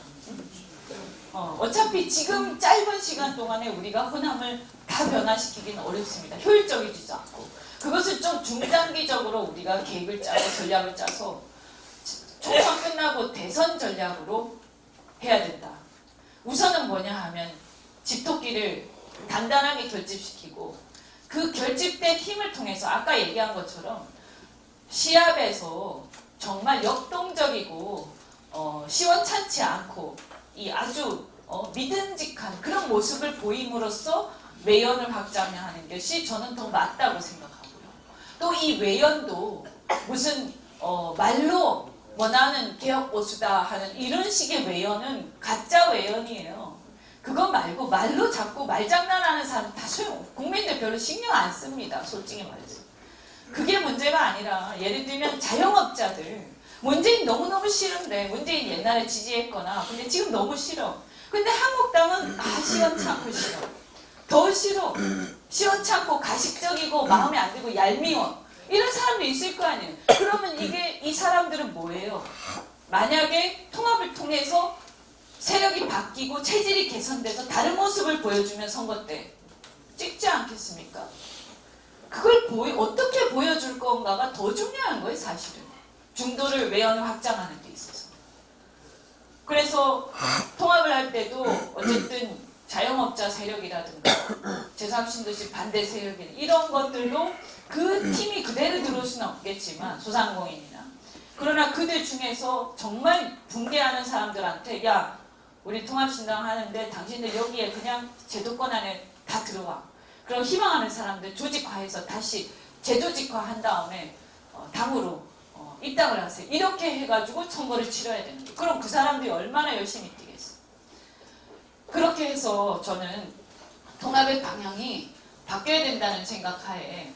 어차피 지금 짧은 시간 동안에 우리가 호남을 다 변화시키기는 어렵습니다. 효율적이지도 않고. 그것을 좀 중장기적으로 우리가 계획을 짜고 전략을 짜서 총선 끝나고 대선 전략으로 해야 된다. 우선은 뭐냐 하면 집토끼를 단단하게 결집시키고 그 결집된 힘을 통해서 아까 얘기한 것처럼 시합에서 정말 역동적이고 시원찮지 않고 이 아주 믿음직한 그런 모습을 보임으로써 외연을 확장하는 것이 저는 더 맞다고 생각하고요. 또 이 외연도 무슨 말로 원하는 개혁보수다 하는 이런 식의 외연은 가짜 외연이에요. 그거 말고 말로 자꾸 말장난하는 사람 다 국민들 별로 신경 안 씁니다. 솔직히 말해서. 그게 문제가 아니라 예를 들면 자영업자들 문재인 너무너무 싫은데 문재인 옛날에 지지했거나 근데 지금 너무 싫어. 근데 한국당은 시원찮고 싫어. 더 싫어. 시원찮고 가식적이고 마음에 안 들고 얄미워. 이런 사람도 있을 거 아니에요. 그러면 이 사람들은 뭐예요? 만약에 통합을 통해서 세력이 바뀌고 체질이 개선돼서 다른 모습을 보여주면 선거 때 찍지 않겠습니까? 그걸 어떻게 보여줄 건가가 더 중요한 거예요, 사실은. 중도를 외연을 확장하는 데 있어서. 그래서 통합을 할 때도 어쨌든 자영업자 세력이라든가 제3신도시 반대 세력이나 이런 것들로 그 팀이 그대로 들어올 수는 없겠지만 소상공인이나 그러나 그들 중에서 정말 붕괴하는 사람들한테 야 우리 통합신당 하는데 당신들 여기에 그냥 제도권 안에 다 들어와. 그럼 희망하는 사람들 조직화해서 다시 재조직화한 다음에 당으로 입당을 하세요. 이렇게 해가지고 선거를 치러야 되는 거예요. 그럼 그 사람들이 얼마나 열심히 뛰겠어요. 그렇게 해서 저는 통합의 방향이 바뀌어야 된다는 생각하에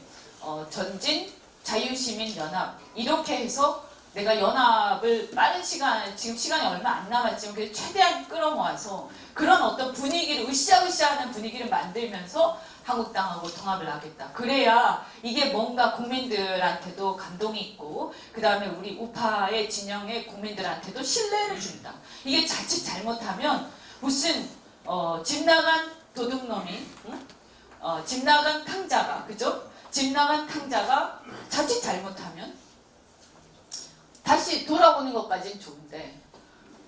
전진, 자유시민 연합 이렇게 해서 내가 연합을 빠른 시간, 지금 시간이 얼마 안 남았지만 그래서 최대한 끌어모아서 그런 어떤 분위기를 으쌰으쌰하는 분위기를 만들면서 한국당하고 통합을 하겠다. 그래야 이게 뭔가 국민들한테도 감동이 있고 그 다음에 우리 우파의 진영의 국민들한테도 신뢰를 준다. 이게 자칫 잘못하면 무슨 집 나간 도둑놈이 집 나간 탕자가 그죠? 집 나간 탕자가 자칫 잘못하면 다시 돌아오는 것까지는 좋은데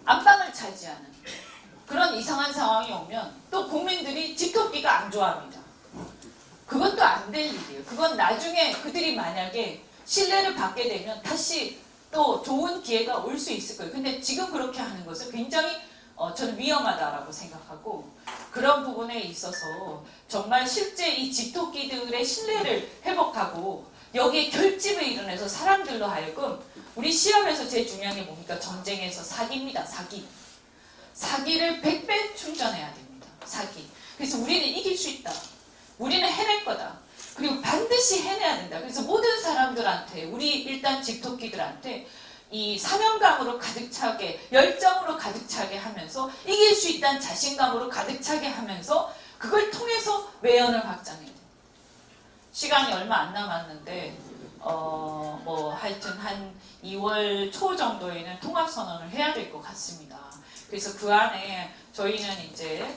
안방을 차지하는 그런 이상한 상황이 오면 또 국민들이 집토끼가 안 좋아합니다. 그것도 안 될 일이에요. 그건 나중에 그들이 만약에 신뢰를 받게 되면 다시 또 좋은 기회가 올 수 있을 거예요. 근데 지금 그렇게 하는 것은 굉장히 저는 위험하다라고 생각하고 그런 부분에 있어서 정말 실제 이 집토끼들의 신뢰를 회복하고 여기에 결집을 이뤄내서 사람들로 하여금 우리 시험에서 제일 중요한 게 뭡니까? 전쟁에서 사기입니다. 사기. 사기를 100배 충전해야 됩니다. 사기. 그래서 우리는 이길 수 있다. 우리는 해낼 거다. 그리고 반드시 해내야 된다. 그래서 모든 사람들한테 우리 일단 집토끼들한테 이 사명감으로 가득 차게 열정으로 가득 차게 하면서 이길 수 있다는 자신감으로 가득 차게 하면서 그걸 통해서 외연을 확장해야 돼요. 시간이 얼마 안 남았는데 뭐 하여튼 한 2월 초 정도에는 통합선언을 해야 될 것 같습니다. 그래서 그 안에 저희는 이제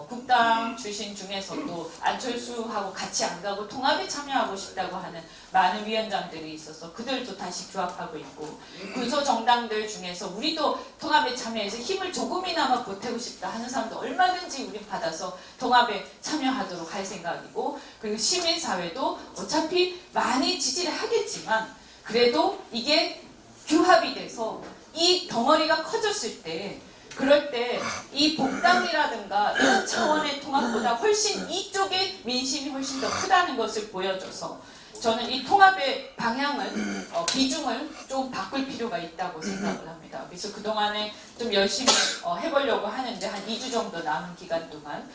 국당 출신 중에서도 안철수하고 같이 안 가고 통합에 참여하고 싶다고 하는 많은 위원장들이 있어서 그들도 다시 규합하고 있고 군소 정당들 중에서 우리도 통합에 참여해서 힘을 조금이나마 보태고 싶다 하는 사람도 얼마든지 우리 받아서 통합에 참여하도록 할 생각이고 그리고 시민사회도 어차피 많이 지지를 하겠지만 그래도 이게 규합이 돼서 이 덩어리가 커졌을 때 그럴 때 이 복당이라든가 이런 차원의 통합보다 훨씬 이쪽의 민심이 훨씬 더 크다는 것을 보여줘서 저는 이 통합의 방향을 비중을 좀 바꿀 필요가 있다고 생각을 합니다. 그래서 그동안에 좀 열심히 해보려고 하는데 한 2주 정도 남은 기간 동안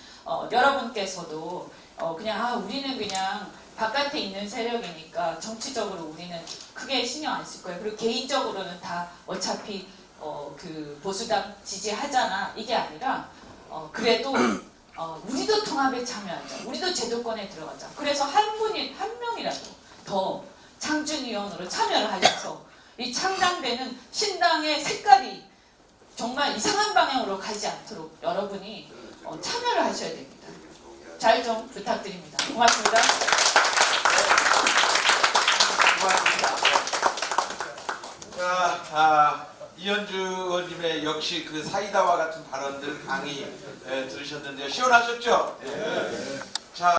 여러분께서도 그냥 우리는 그냥 바깥에 있는 세력이니까 정치적으로 우리는 크게 신경 안 쓸 거예요. 그리고 개인적으로는 다 어차피 그 보수당 지지하잖아. 이게 아니라 그래도 우리도 통합에 참여하자. 우리도 제도권에 들어가자. 그래서 한 명이라도 더 창준위원으로 참여를 하셔서 이 창당되는 신당의 색깔이 정말 이상한 방향으로 가지 않도록 여러분이 참여를 하셔야 됩니다. 잘 좀 부탁드립니다. 고맙습니다. 고맙습니다. 자, 이현주 의원님의 역시 그 사이다와 같은 발언들 강의 들으셨는데요. 시원하셨죠? 자.